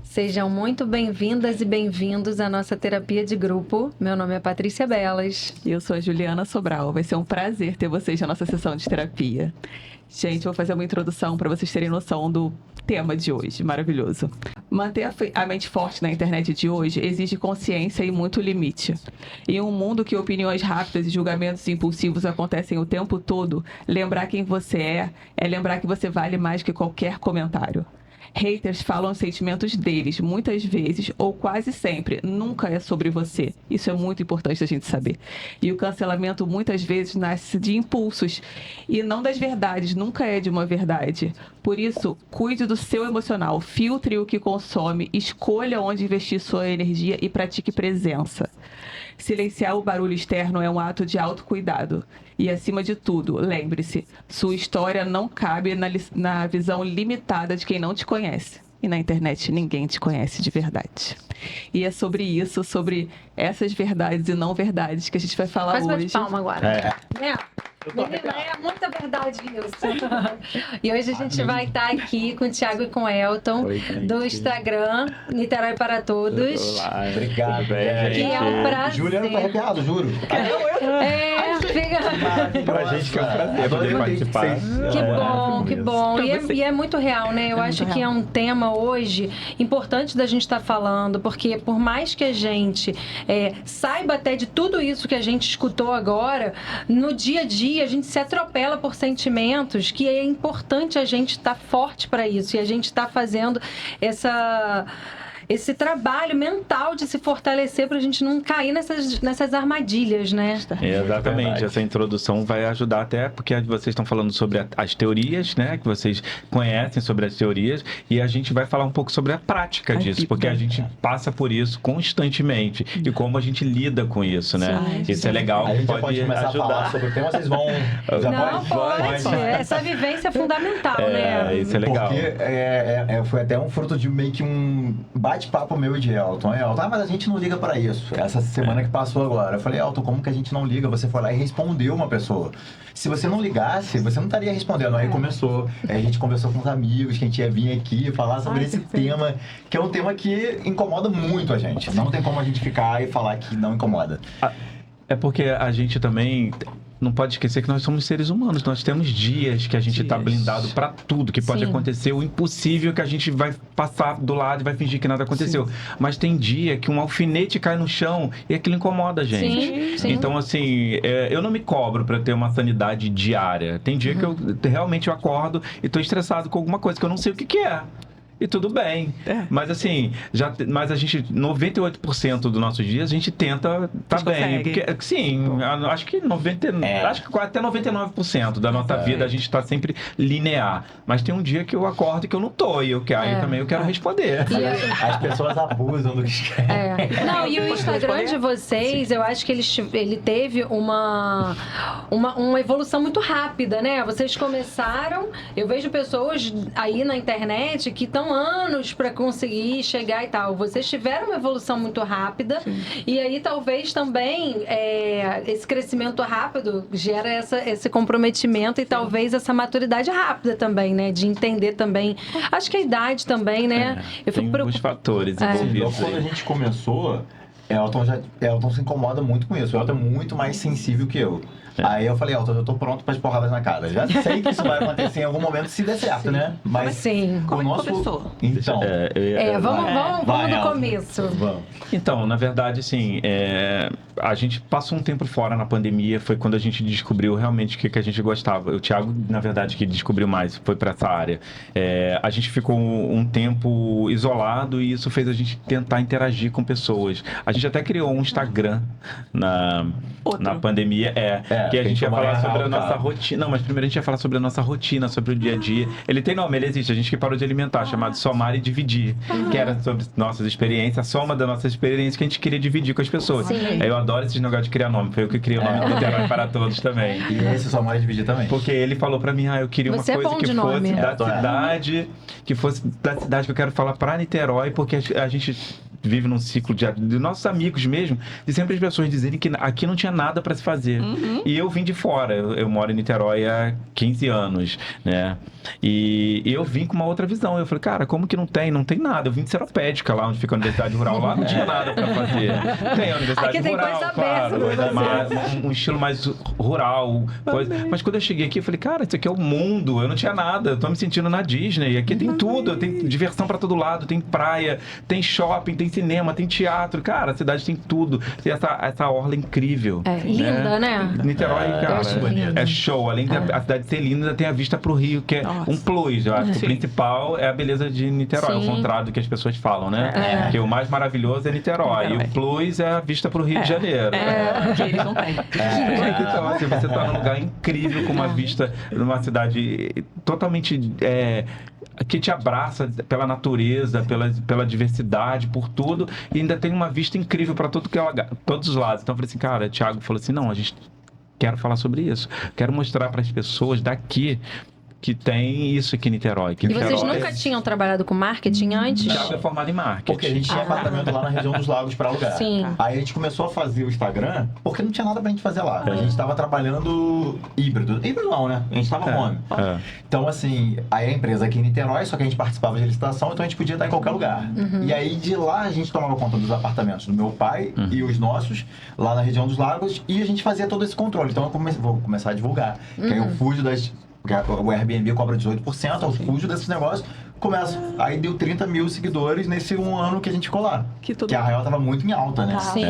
Sejam muito bem-vindas e bem-vindos à nossa terapia de grupo. Meu nome é Patrícia Belas. E eu sou a Juliana Sobral. Vai ser um prazer ter vocês na nossa sessão de terapia. Gente, eu vou fazer uma introdução para vocês terem noção do tema de hoje, maravilhoso. Manter a mente forte na internet de hoje exige consciência e muito limite. Em um mundo que opiniões rápidas e julgamentos impulsivos acontecem o tempo todo, lembrar quem você é lembrar que você vale mais que qualquer comentário. Haters falam os sentimentos deles, muitas vezes, ou quase sempre, nunca é sobre você. Isso é muito importante a gente saber. E o cancelamento, muitas vezes, nasce de impulsos e não das verdades, nunca é de uma verdade. Por isso, cuide do seu emocional, filtre o que consome, escolha onde investir sua energia e pratique presença. Silenciar o barulho externo é um ato de autocuidado. E, acima de tudo, lembre-se, sua história não cabe na visão limitada de quem não te conhece. E na internet ninguém te conhece de verdade. E é sobre isso, sobre essas verdades e não verdades que a gente vai falar hoje. Faz palma agora. Menina, é muita verdade isso. E hoje a gente vai estar aqui com o Thiago e com o Elton, do Instagram Niterói para Todos. Olá, obrigado. Que é um prazer. Juliana tá arrepiado, juro. Fica... Pra gente que é um prazer poder participar. Que bom. E é muito real, né? Eu acho que é um tema hoje importante da gente estar falando, porque por mais que a gente saiba até de tudo isso que a gente escutou agora, no dia a dia a gente se atropela por sentimentos que é importante a gente estar forte para isso. E a gente está fazendo esse trabalho mental de se fortalecer para a gente não cair nessas armadilhas, né? Exatamente. Essa introdução vai ajudar até porque vocês estão falando sobre as teorias, né? Que vocês conhecem sobre as teorias e a gente vai falar um pouco sobre a prática disso, porque a gente passa por isso constantemente e como a gente lida com isso, né? Isso é legal. A gente pode começar ajudar. a falar sobre o tema, vocês vão... Pode. Essa vivência é fundamental, né? Isso é legal. Porque foi até um fruto de meio que um bate-papo meu e de Elton. Mas a gente não liga pra isso. Essa semana que passou agora. Eu falei, Elton, como que a gente não liga? Você foi lá e respondeu uma pessoa. Se você não ligasse, você não estaria respondendo. Aí começou. Aí a gente conversou com os amigos, que a gente ia vir aqui falar sobre esse tema, que é um tema que incomoda muito a gente. Não tem como a gente ficar e falar que não incomoda. É porque a gente também não pode esquecer que nós somos seres humanos. Nós temos dias que a gente está blindado para tudo, que pode acontecer. O impossível que a gente vai passar do lado e vai fingir que nada aconteceu. Mas tem dia que um alfinete cai no chão e aquilo incomoda a gente. Sim. Então, assim, eu não me cobro para ter uma sanidade diária. Tem dia que eu realmente acordo e estou estressado com alguma coisa que eu não sei o que é. E tudo bem. Mas assim, mas a gente, 98% dos nossos dias, a gente tenta bem. Porque, sim, acho que acho que até 99% da nossa vida a gente está sempre linear. Mas tem um dia que eu acordo e que eu não tô. E também eu quero responder. As pessoas abusam do que escrevem. Não, e o Instagram de vocês, eu acho que ele teve uma evolução muito rápida, né? Vocês começaram, eu vejo pessoas aí na internet que estão anos para conseguir chegar e tal. Vocês tiveram uma evolução muito rápida. Sim. E aí talvez também esse crescimento rápido gera esse comprometimento e talvez essa maturidade rápida também, né? De entender também. Acho que a idade também, né? Tem alguns fatores envolvidos. Quando a gente começou, Elton se incomoda muito com isso. O Elton é muito mais sensível que eu. Aí eu falei, Elton, eu tô pronto para as porradas na cara. Já sei que isso vai acontecer em algum momento se der certo, né? Mas sim. Como começou? Então. Vamos do começo. Vamos. Então, na verdade, assim, a gente passou um tempo fora na pandemia, foi quando a gente descobriu realmente o que a gente gostava. O Thiago, na verdade, que descobriu mais, foi para essa área. A gente ficou um tempo isolado e isso fez a gente tentar interagir com pessoas. A gente até criou um Instagram na pandemia, que a gente ia falar sobre a nossa rotina. Não, mas primeiro a gente ia falar sobre a nossa rotina, sobre o dia a dia. Ele tem nome, ele existe, a gente que parou de alimentar, chamado Somar e Dividir, que era sobre nossas experiências, a soma das nossas experiências que a gente queria dividir com as pessoas. Aí eu adoro esses negócios de criar nome, foi eu que criei o nome do Niterói para Todos também. E esse Somar e Dividir também. Porque ele falou pra mim, eu queria uma coisa que fosse da cidade, que eu quero falar pra Niterói, porque a gente vive num ciclo de nossos amigos mesmo, de sempre as pessoas dizerem que aqui não tinha nada para se fazer. E eu vim de fora, eu moro em Niterói há 15 anos, né? E eu vim com uma outra visão. Eu falei, cara, como que não tem? Não tem nada. Eu vim de Seropédica, lá onde fica a Universidade Rural, lá não tinha nada para fazer. Tem a Universidade Aqui tem Rural, coisa claro, aberta, um estilo mais rural. Mas quando eu cheguei aqui, eu falei, cara, isso aqui é o mundo. Eu não tinha nada. Eu tô me sentindo na Disney. Aqui tem tudo. Tem diversão para todo lado. Tem praia, tem shopping, tem cinema, tem teatro. Cara, a cidade tem tudo. Tem essa orla incrível. É linda, né? Niterói, cara, é show. Além da cidade ser linda, ainda tem a vista pro Rio, que é um plus. Eu acho que o principal é a beleza de Niterói, ao contrário do que as pessoas falam, né? Que o mais maravilhoso é Niterói. E o plus é a vista pro Rio de Janeiro. Que eles não têm. Então, assim, você tá num lugar incrível, com uma vista numa cidade totalmente... que te abraça pela natureza, pela diversidade, por tudo, e ainda tem uma vista incrível para todos os lados. Então eu falei assim, cara, Thiago falou assim, não, a gente quer falar sobre isso, quero mostrar para as pessoas daqui que tem isso aqui em Niterói. E vocês nunca tinham trabalhado com marketing antes? Já foi formado em marketing. Porque a gente tinha apartamento lá na região dos Lagos para alugar. Sim. Aí a gente começou a fazer o Instagram porque não tinha nada pra gente fazer lá. A gente tava trabalhando híbrido. Híbrido não, né? A gente tava home. Então, assim, aí a empresa aqui em Niterói, só que a gente participava de licitação, então a gente podia estar em qualquer lugar. E aí de lá a gente tomava conta dos apartamentos do meu pai e os nossos, lá na região dos Lagos, e a gente fazia todo esse controle. Então vou começar a divulgar. Que aí eu fujo das... O Airbnb cobra 18%, eu fujo desses negócios, começa. Aí deu 30 mil seguidores nesse um ano que a gente ficou lá. Que a Arraial tava muito em alta, né? Sim.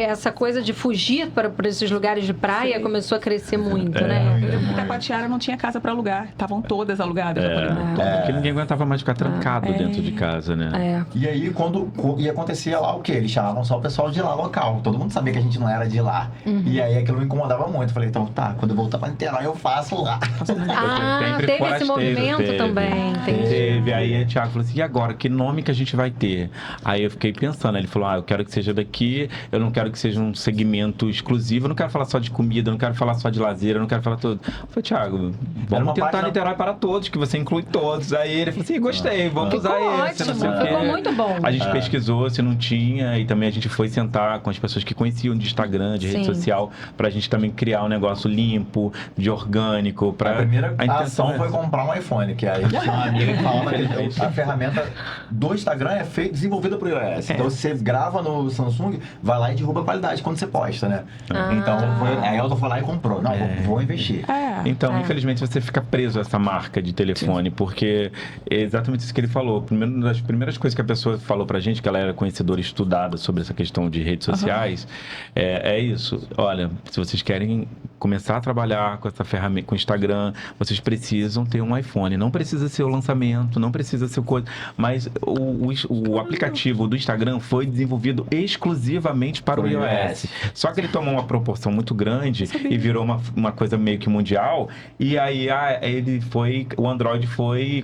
Essa coisa de fugir para esses lugares de praia começou a crescer muito, né? Em Itacoatiara não tinha casa para alugar, estavam todas alugadas. Porque ninguém aguentava mais ficar trancado dentro de casa, né? E aí, quando ia acontecer lá o quê? Eles chamavam só o pessoal de lá, local. Todo mundo sabia que a gente não era de lá. E aí aquilo me incomodava muito. Eu falei, então tá, quando eu voltar pra Niterói eu faço lá. Teve esse movimento também. Teve. Aí o Thiago falou assim, e agora? Que nome que a gente vai ter? Aí eu fiquei pensando, ele falou, eu quero que seja daqui, eu não quero que seja um segmento exclusivo, eu não quero falar só de comida, eu não quero falar só de lazer, eu não quero falar tudo. Eu falei, Thiago, vamos tentar Niterói para todos, que você inclui todos. Aí ele falou assim, gostei, vamos usar esse, não sei o quê. Ficou muito bom. A gente pesquisou se não tinha, e também a gente foi sentar com as pessoas que conheciam de Instagram, de rede social, pra gente também criar um negócio limpo, de orgânico. A primeira ação foi comprar um iPhone, que aí tinha uma amiga que falava que a ferramenta do Instagram é desenvolvida por iOS. Então, se você grava no Samsung, vai lá e derruba a qualidade quando você posta, né? Então, aí a Elton foi lá e comprou. Não, vou investir. Então, infelizmente, você fica preso a essa marca de telefone, porque é exatamente isso que ele falou. Uma das primeiras coisas que a pessoa falou pra gente, que ela era conhecedora e estudada sobre essa questão de redes sociais, é isso. Olha, se vocês querem começar a trabalhar com essa ferramenta, com o Instagram, vocês precisam ter um iPhone. Não precisa ser o lançamento, não precisa ser coisa, mas o aplicativo do Instagram foi desenvolvido exclusivamente para o iOS. Só que ele tomou uma proporção muito grande e virou uma coisa meio que mundial, e aí o Android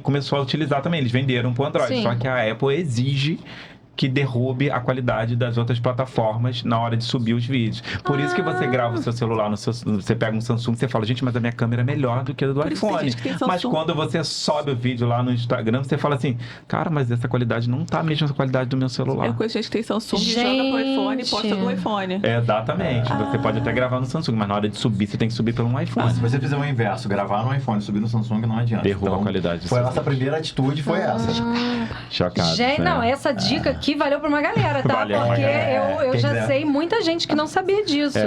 começou a utilizar também. Eles venderam para o Android, só que a Apple exige que derrube a qualidade das outras plataformas na hora de subir os vídeos. Por isso que você grava o seu celular, você pega um Samsung e você fala, gente, mas a minha câmera é melhor do que a do iPhone. Mas quando você sobe o vídeo lá no Instagram, você fala assim, cara, mas essa qualidade não tá a mesma qualidade do meu celular. Eu conheço gente que tem Samsung, joga pro iPhone e posta do iPhone. Exatamente. Você pode até gravar no Samsung, mas na hora de subir, você tem que subir pelo iPhone. Se você fizer o inverso, gravar no iPhone e subir no Samsung, não adianta. Derruba a qualidade. Foi a nossa primeira atitude, foi essa. Chocado. Gente, não, essa dica aqui valeu pra uma galera, tá? Valeu, porque eu já quiser. sei muita gente que não sabia disso.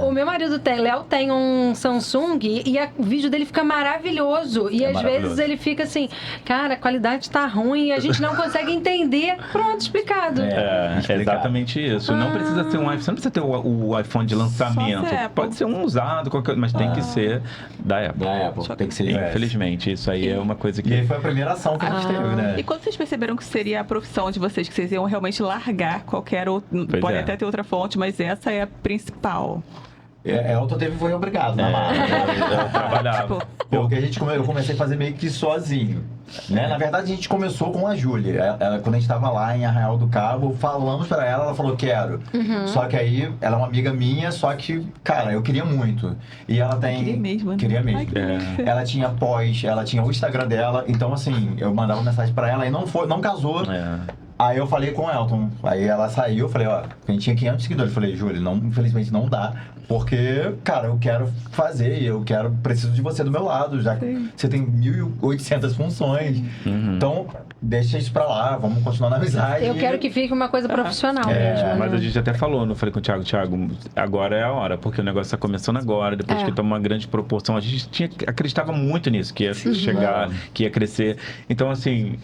O meu marido Léo tem um Samsung e o vídeo dele fica maravilhoso. E às vezes ele fica assim, cara, a qualidade tá ruim e a gente não consegue entender. Pronto, explicado. É exatamente isso. Não precisa ser um iPhone, você não precisa ter o iPhone de lançamento. Pode ser um usado, mas tem que ser da Apple. Da Apple, tem que ser Infelizmente, isso aí é uma coisa que... E aí foi a primeira ação que a gente teve, né? E quando vocês perceberam que seria a profissão de vocês, que vocês iam realmente largar qualquer outro... Pode até ter outra fonte, mas essa é a principal. Elton foi obrigado na marca. Eu trabalhava. Porque eu comecei a fazer meio que sozinho. Né? Na verdade, a gente começou com a Júlia. Quando a gente estava lá em Arraial do Cabo, falamos para ela, ela falou, quero. Só que aí, ela é uma amiga minha, só que, cara, eu queria muito. E ela tem... Queria mesmo, né? Queria mesmo. Ela tinha ela tinha o Instagram dela. Então, assim, eu mandava mensagem para ela e não casou. Aí eu falei com o Elton, aí ela saiu, eu falei, ó, a gente tinha 500 seguidores. Eu falei, Júlia, não, infelizmente não dá, porque, cara, eu quero fazer e preciso de você do meu lado, já que você tem 1.800 funções. Então, deixa isso pra lá, vamos continuar na amizade. Eu quero que fique uma coisa profissional mesmo, né? Mas a gente até falou, não falei com o Thiago, agora é a hora, porque o negócio tá começando agora, depois que toma uma grande proporção. A gente acreditava muito nisso, que ia chegar, que ia crescer. Então, assim,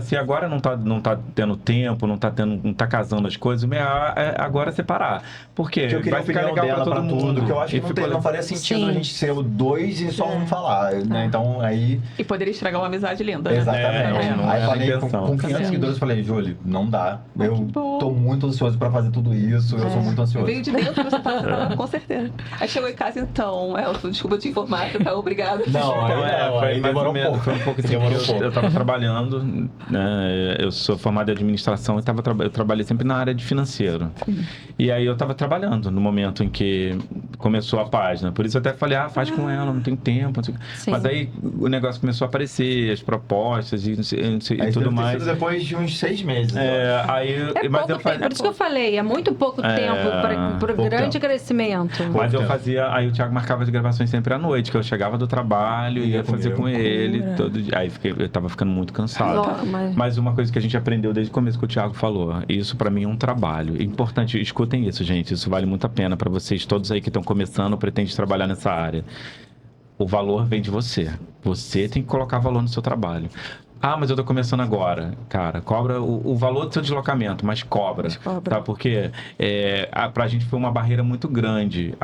se agora não tá tendo tempo, não tá casando as coisas, agora é separar. Porque vai ficar legal pra todo mundo. Tudo, que eu acho que não faria sentido a gente ser o dois e só um falar, né? Então, aí... E poderia estragar uma amizade linda, né? Exatamente. Aí falei com 500 seguidores, falei, Júlia, não dá. Eu tô muito ansioso pra fazer tudo isso, eu sou muito ansioso. Veio de dentro, você tá falando, com certeza. Aí chegou em casa, então, Elton, desculpa te informar, tá? Obrigado. Aí demorou um pouco. Foi um pouco assim, eu tava trabalhando, né? Eu sou formado em administração e eu trabalhei sempre na área de financeiro. E aí eu tava trabalhando no momento em que começou a página. Por isso eu até falei, faz com ela, não tem tempo. Mas aí o negócio começou a aparecer, as propostas e tudo mais. Depois de uns 6 meses. Mas eu fazia... Por isso que eu falei, é muito pouco tempo para o grande crescimento. Mas eu fazia, aí o Thiago marcava as gravações sempre à noite, que eu chegava do trabalho e ia fazer com ele. Todo dia. Aí eu tava ficando muito cansado. Mas uma coisa que a gente aprendeu desde o começo que o Thiago falou, isso pra mim é um trabalho. Importante, escutem isso, gente. Isso vale muito a pena pra vocês todos aí que estão começando, pretendem trabalhar nessa área. O valor vem de você. Você tem que colocar valor no seu trabalho. Mas eu tô começando agora. Cara, cobra o valor do seu deslocamento, mas cobra. Tá? Porque pra gente foi uma barreira muito grande.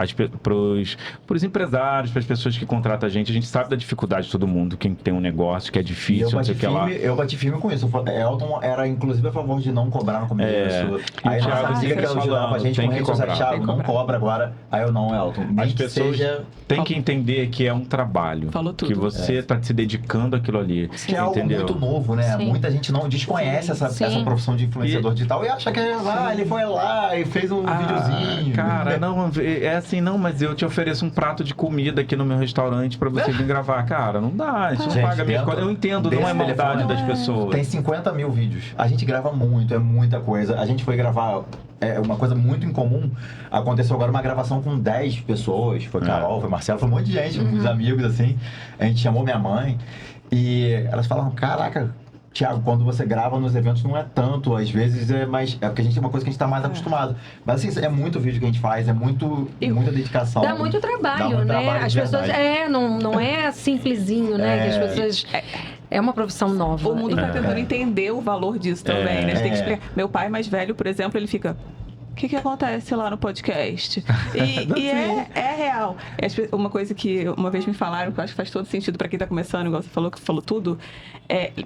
Pros empresários, pras pessoas que contratam a gente sabe da dificuldade de todo mundo, quem tem um negócio que é difícil, não sei o que lá. Eu bati firme com isso. Elton era, inclusive, a favor de não cobrar no começo. Aí o Thiago que ajudava a gente com redes sociais, Thiago, não cobra agora. Aí eu não, Elton. As pessoas têm que entender que é um trabalho. Falou tudo. Que você tá se dedicando àquilo ali. Que é algo muito novo, né? Sim. Muita gente não desconhece essa profissão de influenciador digital e acha que ele foi lá e fez um videozinho. Cara, não, é assim, não, mas eu te ofereço um prato de comida aqui no meu restaurante pra você vir gravar. Cara, não dá, isso não paga minha conta. Eu entendo, não é maldade das pessoas. Tem 50 mil vídeos. A gente grava muito, é muita coisa. A gente foi gravar... uma coisa muito incomum. Aconteceu agora uma gravação com 10 pessoas. Foi Carol, foi Marcelo, foi um monte de gente, uns amigos, assim. A gente chamou minha mãe. E elas falaram, caraca, Thiago, quando você grava nos eventos não é tanto, às vezes é mais... É porque a gente tem uma coisa que a gente tá mais acostumado. Mas assim, é muito vídeo que a gente faz, é muita dedicação. Dá muito trabalho, né? As pessoas... não é simplesinho, né? Que as pessoas... É uma profissão nova. O mundo tá tentando entender o valor disso também, né? A gente tem que explicar. Meu pai mais velho, por exemplo, ele fica... O que acontece lá no podcast? E é real. Uma coisa que uma vez me falaram, que eu acho que faz todo sentido para quem tá começando, igual você falou, que falou tudo,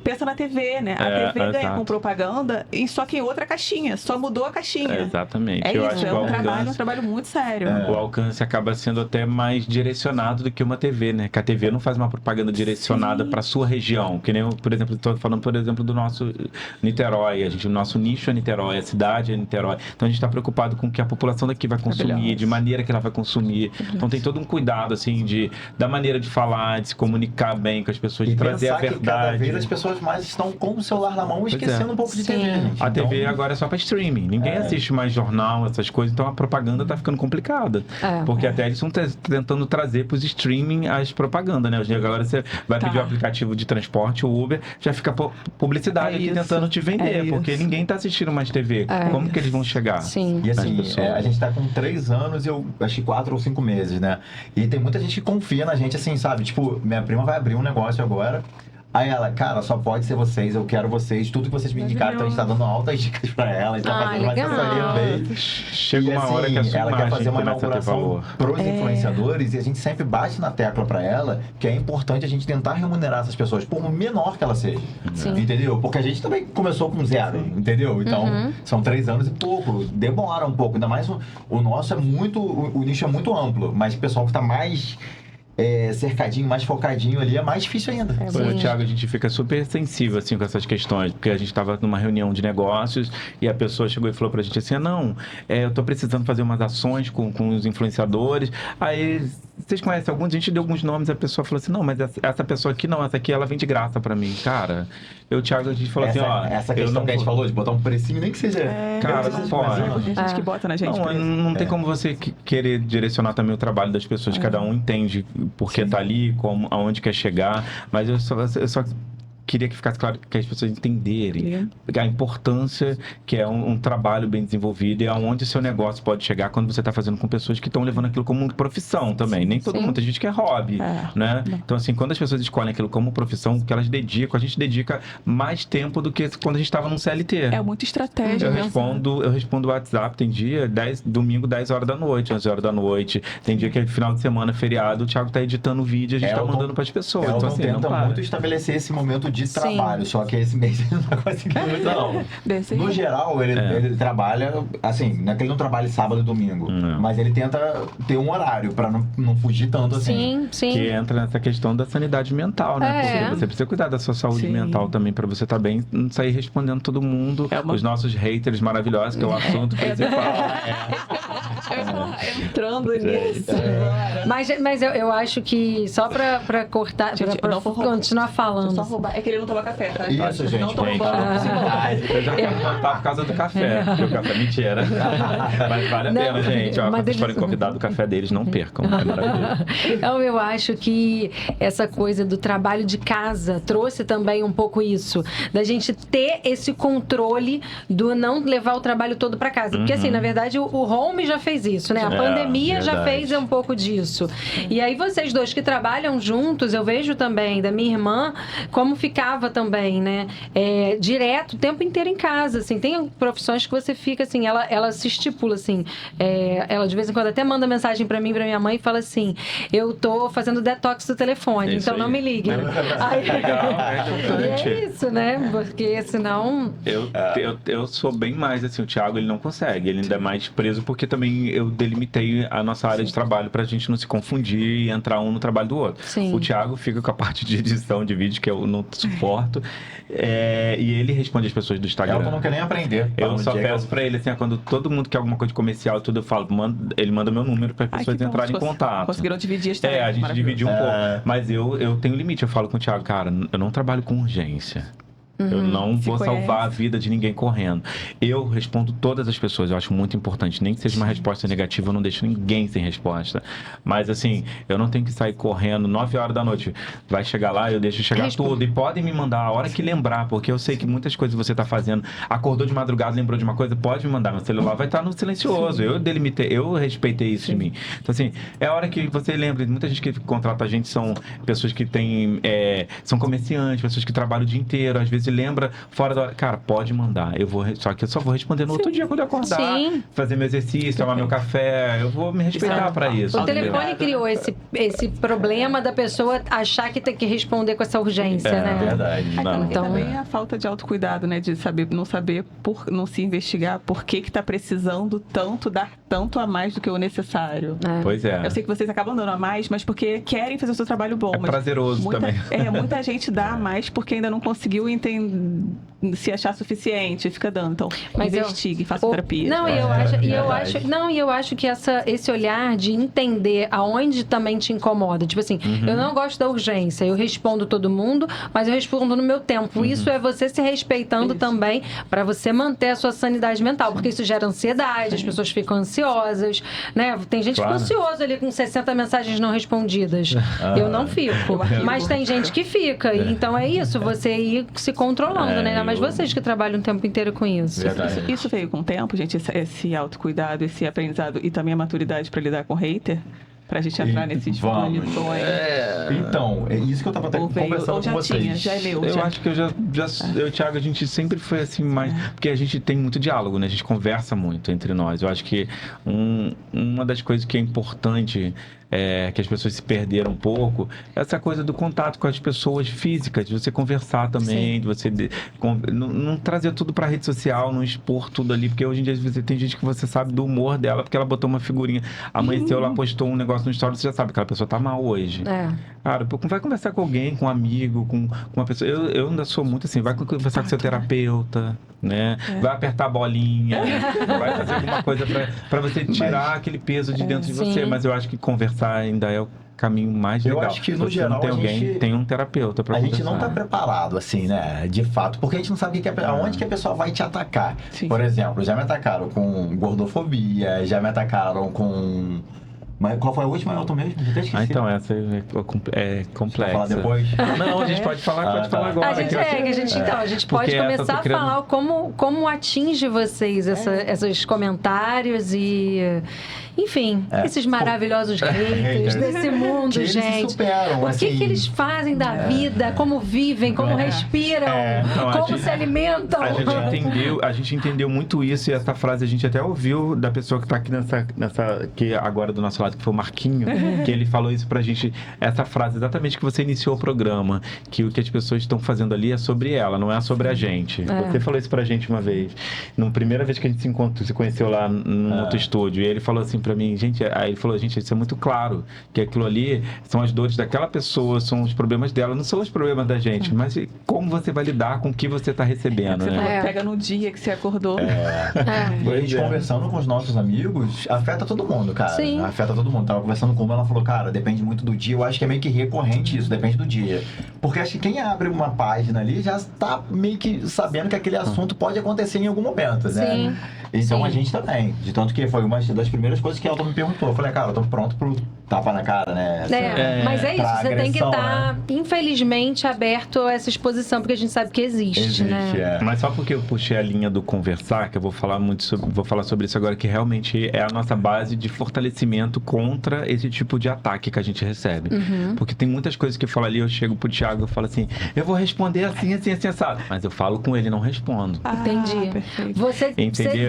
pensa na TV, né? A TV ganha com propaganda, só que em outra caixinha, só mudou a caixinha. Exatamente. Eu acho que um trabalho muito sério. O alcance acaba sendo até mais direcionado do que uma TV, né? Que a TV não faz uma propaganda direcionada para sua região, que nem, por exemplo, estou falando, por exemplo, do nosso Niterói. O nosso nicho é Niterói, a cidade é Niterói. Então a gente está preocupado com o que a população daqui vai consumir, de maneira que ela vai consumir. Então tem todo um cuidado, assim, da maneira de falar, de se comunicar bem com as pessoas, de trazer a verdade. Cada vez as pessoas mais estão com o celular na mão, esquecendo um pouco de TV, gente. A TV agora é só para streaming. Ninguém assiste mais jornal, essas coisas. Então a propaganda tá ficando complicada. Porque até eles estão tentando trazer para os streaming as propagandas, né? Hoje agora você vai pedir o aplicativo de transporte, o Uber, já fica publicidade aqui tentando te vender, porque ninguém tá assistindo mais TV. Como que eles vão chegar? Sim. E assim, a gente tá com 3 anos e eu acho que 4 ou 5 meses, né? E tem muita gente que confia na gente, assim, sabe? Tipo, minha prima vai abrir um negócio agora. Aí ela, cara, só pode ser vocês, eu quero vocês, tudo que vocês me indicaram, então a gente tá dando altas dicas pra ela, a gente tá fazendo uma assessoria bem. Chega uma hora que a sua ela quer fazer uma começa a ter valor. Pros influenciadores e a gente sempre bate na tecla pra ela que é importante a gente tentar remunerar essas pessoas, por menor que ela seja. Sim. Entendeu? Porque a gente também começou com 0, entendeu? Então, são 3 anos e pouco, demora um pouco, ainda mais o nosso é muito, o nicho é muito amplo, mas o pessoal que tá mais... cercadinho, mais focadinho ali, é mais difícil ainda. Thiago, a gente fica super sensível, assim, com essas questões, porque a gente estava numa reunião de negócios e a pessoa chegou e falou pra gente assim, eu tô precisando fazer umas ações com os influenciadores, aí vocês conhecem alguns, a gente deu alguns nomes, a pessoa falou assim, não, mas essa pessoa aqui não, essa aqui ela vem de graça pra mim, cara, Eu e o Thiago, a gente falou assim, ó... Essa eu questão não que a gente vou- falou, de botar um precinho, nem que seja... Cara, não pode. Tem gente que bota na gente. Não, preso. não tem como você querer direcionar também o trabalho das pessoas. Cada um entende por que tá ali, como, aonde quer chegar. Mas eu só queria que ficasse claro que as pessoas entenderem a importância que é um trabalho bem desenvolvido e aonde o seu negócio pode chegar quando você está fazendo com pessoas que estão levando aquilo como profissão também. Nem todo mundo, tem gente que é hobby, né? Então, assim, quando as pessoas escolhem aquilo como profissão, que elas dedicam, a gente dedica mais tempo do que quando a gente estava num CLT. É muita estratégia. Eu respondo o WhatsApp, tem dia, domingo, 10 horas da noite, 11 horas da noite. Tem dia que é final de semana, feriado, o Thiago tá editando o vídeo, a gente tá mandando pras pessoas. Então, assim, não tenta para. muito estabelecer esse momento de trabalho, só que esse mês ele não tá conseguindo, não. No geral, ele trabalha, assim, não é que ele não trabalha sábado e domingo, mas ele tenta ter um horário pra não fugir tanto assim. Sim. Que entra nessa questão da sanidade mental, né? Porque você precisa cuidar da sua saúde mental também, pra você estar bem, não sair respondendo todo mundo, os nossos haters maravilhosos, que é o assunto principal. Entrando nisso. Mas eu acho que, só pra cortar, Gente, pra eu não vou continuar falando. Só roubar. É que ele não toma café, tá? Isso, gente. Não tô gente. roubando. Eu já quero contar por causa do café, porque o café é mentira. Mas vale a Não, pena, gente. Ó, mas quando vocês forem convidados do café deles, não percam. É maravilhoso. Então, eu acho que essa coisa do trabalho de casa trouxe também um pouco isso, da gente ter esse controle do não levar o trabalho todo para casa. Porque, assim, na verdade, o home já fez isso, né? A pandemia já fez um pouco disso. E aí, vocês dois que trabalham juntos, eu vejo também da minha irmã, como ficava também, né? Direto, o tempo inteiro em casa, assim. Tem profissões que você fica, assim, ela se estipula, assim. Ela, de vez em quando, até manda mensagem para mim, para minha mãe, e fala assim, eu tô fazendo detox do telefone, então não me liguem. É isso, né? Porque senão... Eu sou bem mais, assim, o Thiago, ele não consegue. Ele ainda é mais preso porque também eu delimitei a nossa área de trabalho pra gente não se confundir e entrar um no trabalho do outro. Sim. O Thiago fica com a parte de edição de vídeo que eu não suporto. E ele responde as pessoas do Instagram. Eu não quero nem aprender. Eu só peço pra ele, assim, quando todo mundo quer alguma coisa de comercial, tudo, eu falo, ele manda meu número para as pessoas entrarem em contato. Conseguiram dividir as tarefas. A gente dividiu um pouco. Mas eu tenho limite, eu falo com o Thiago, cara, eu não trabalho com urgência. Eu não vou salvar a vida de ninguém correndo. Eu respondo todas as pessoas, eu acho muito importante. Nem que seja uma resposta negativa, eu não deixo ninguém sem resposta. Mas assim, eu não tenho que sair correndo 9 horas da noite. Vai chegar lá, eu deixo chegar tudo. E podem me mandar a hora que lembrar, porque eu sei que muitas coisas você está fazendo. Acordou de madrugada, lembrou de uma coisa, pode me mandar. Meu celular vai estar no silencioso. Eu delimitei, eu respeitei isso de mim. Então assim, é a hora que você lembra. Muita gente que contrata a gente são pessoas que têm, são comerciantes, pessoas que trabalham o dia inteiro. Às vezes lembra fora da hora. Cara, pode mandar. Só que eu só vou responder no outro dia quando eu acordar. Fazer meu exercício, tomar meu café. Eu vou me respeitar pra isso. O telefone criou esse problema da pessoa achar que tem que responder com essa urgência, né? É verdade. Então, também a falta de autocuidado, né? De não se investigar por que tá precisando dar tanto a mais do que o necessário. Pois é. Eu sei que vocês acabam dando a mais, mas porque querem fazer o seu trabalho bom. Mas prazeroso também. Muita gente dá a mais porque ainda não conseguiu se achar suficiente, fica dando. Então, investigue, faça terapia. Eu acho que esse olhar de entender aonde também te incomoda. Tipo assim, eu não gosto da urgência, eu respondo todo mundo, mas eu respondo no meu tempo. Isso é você se respeitando também para você manter a sua sanidade mental, porque isso gera ansiedade, as pessoas ficam ansiosas, né? Tem gente que fica ansiosa ali com 60 mensagens não respondidas. Eu não fico, mas tem gente que fica. E então é isso, você ir se controlando, né? Mas vocês que trabalham o tempo inteiro com isso. Isso veio com o tempo, gente, esse autocuidado, esse aprendizado e também a maturidade para lidar com hater? Pra gente entrar nesses bonitões. Então, é isso que eu tava até conversando com vocês. Já é meu. Eu acho que eu e o Thiago, a gente sempre foi assim mais... Porque a gente tem muito diálogo, né? A gente conversa muito entre nós. Eu acho que uma das coisas que é importante... que as pessoas se perderam um pouco, essa coisa do contato com as pessoas físicas, de você conversar também, de você não trazer tudo pra rede social, não expor tudo ali, porque hoje em dia você tem gente que você sabe do humor dela, porque ela botou uma figurinha, amanheceu, ela postou um negócio no story, você já sabe que aquela pessoa tá mal hoje. Cara, vai conversar com alguém, com um amigo, com uma pessoa, eu ainda sou muito assim, vai conversar com seu terapeuta, né? Vai apertar a bolinha, vai fazer alguma coisa pra você tirar aquele peso de dentro de você, mas eu acho que conversar ainda é caminho mais Eu legal. acho que, no Você geral, não tem a alguém, gente- tem um terapeuta pra A conversar. gente não tá preparado, assim, né? De fato, porque a gente não sabe aonde que a pessoa vai te atacar. Sim. Por exemplo, já me atacaram com gordofobia, já me atacaram com... Mas qual foi a última, Elton, mesmo? Já até esqueci. Então, essa é complexa. Falar depois? Não, a gente pode falar, Ah, pode falar tá. agora. A gente, que eu acho- então, a gente Porque pode essa eu começar tô a querendo- falar como atinge vocês esses comentários e, enfim, esses maravilhosos haters desse mundo, Que eles se gente. superam, O que assim. eles fazem da vida, como vivem, como respiram, então, a como gente- se alimentam. A gente entendeu muito isso e essa frase a gente até ouviu da pessoa que tá aqui nessa que agora do nosso lado, que foi o Marquinho, que ele falou isso pra gente, essa frase exatamente que você iniciou o programa, que o que as pessoas estão fazendo ali é sobre ela, não é sobre a gente. Você falou isso pra gente uma vez, na primeira vez que a gente se conheceu lá no outro estúdio, e ele falou assim pra mim, gente, aí ele falou, gente, isso é muito claro, que aquilo ali são as dores daquela pessoa, são os problemas dela, não são os problemas da gente, mas como você vai lidar com o que você tá recebendo, Você né? falou, pega no dia que você acordou. E a gente conversando com os nossos amigos, afeta todo mundo, cara. Sim. Afeta todo mundo. Tava conversando com uma, ela falou, cara, depende muito do dia. Eu acho que é meio que recorrente isso, depende do dia. Porque acho que quem abre uma página ali já está meio que sabendo que aquele assunto pode acontecer em algum momento, né? Sim. Então Sim. a gente também. De tanto que foi uma das primeiras coisas que a Elton me perguntou. Eu falei, cara, eu tô pronto pro tapa na cara, né? Mas é isso, pra você tem que agressão, estar, né? infelizmente, aberto a essa exposição, porque a gente sabe que existe, né? é. Mas só porque eu puxei a linha do conversar, que eu vou falar vou falar sobre isso agora, que realmente é a nossa base de fortalecimento contra esse tipo de ataque que a gente recebe. Porque tem muitas coisas que eu falo ali, eu chego pro Thiago e falo assim, eu vou responder assim, assim, assim, assado. Mas eu falo com ele e não respondo. Entendi. Perfeito.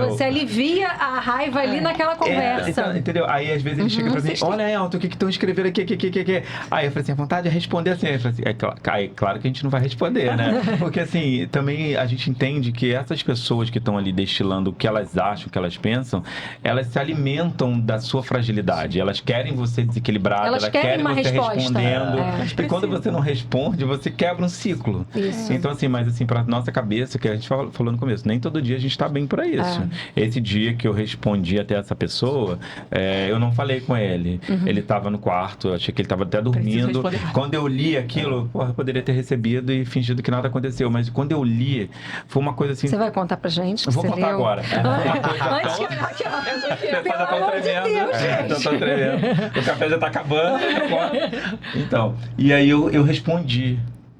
Você alivia a raiva ali naquela conversa. Então, entendeu? Aí às vezes ele chega pra mim, olha, Elton, o que estão escrevendo aqui? Aí eu falei assim, a vontade é responder assim. Aí eu falei assim, claro que a gente não vai responder, né? Porque assim, também a gente entende que essas pessoas que estão ali destilando o que elas acham, o que elas pensam, elas se alimentam da sua fragilidade. Elas querem você desequilibrado, Elas querem uma você resposta. respondendo. É. E quando você não responde, você quebra um ciclo. Isso. Então assim, mas assim, pra nossa cabeça, que a gente falou no começo, nem todo dia a gente tá bem pra isso. Esse dia que eu respondi até essa pessoa, eu não falei com ele. Ele tava no quarto, eu achei que ele tava até dormindo. responder. Quando eu li aquilo, porra, eu poderia ter recebido e fingido que nada aconteceu. Mas quando eu li, foi uma coisa assim... Você vai contar pra gente? Eu vou você contar leu? agora. Antes que Pelo amor de Deus, gente. eu tô tremendo. O café já tá acabando. Então, e aí eu respondi.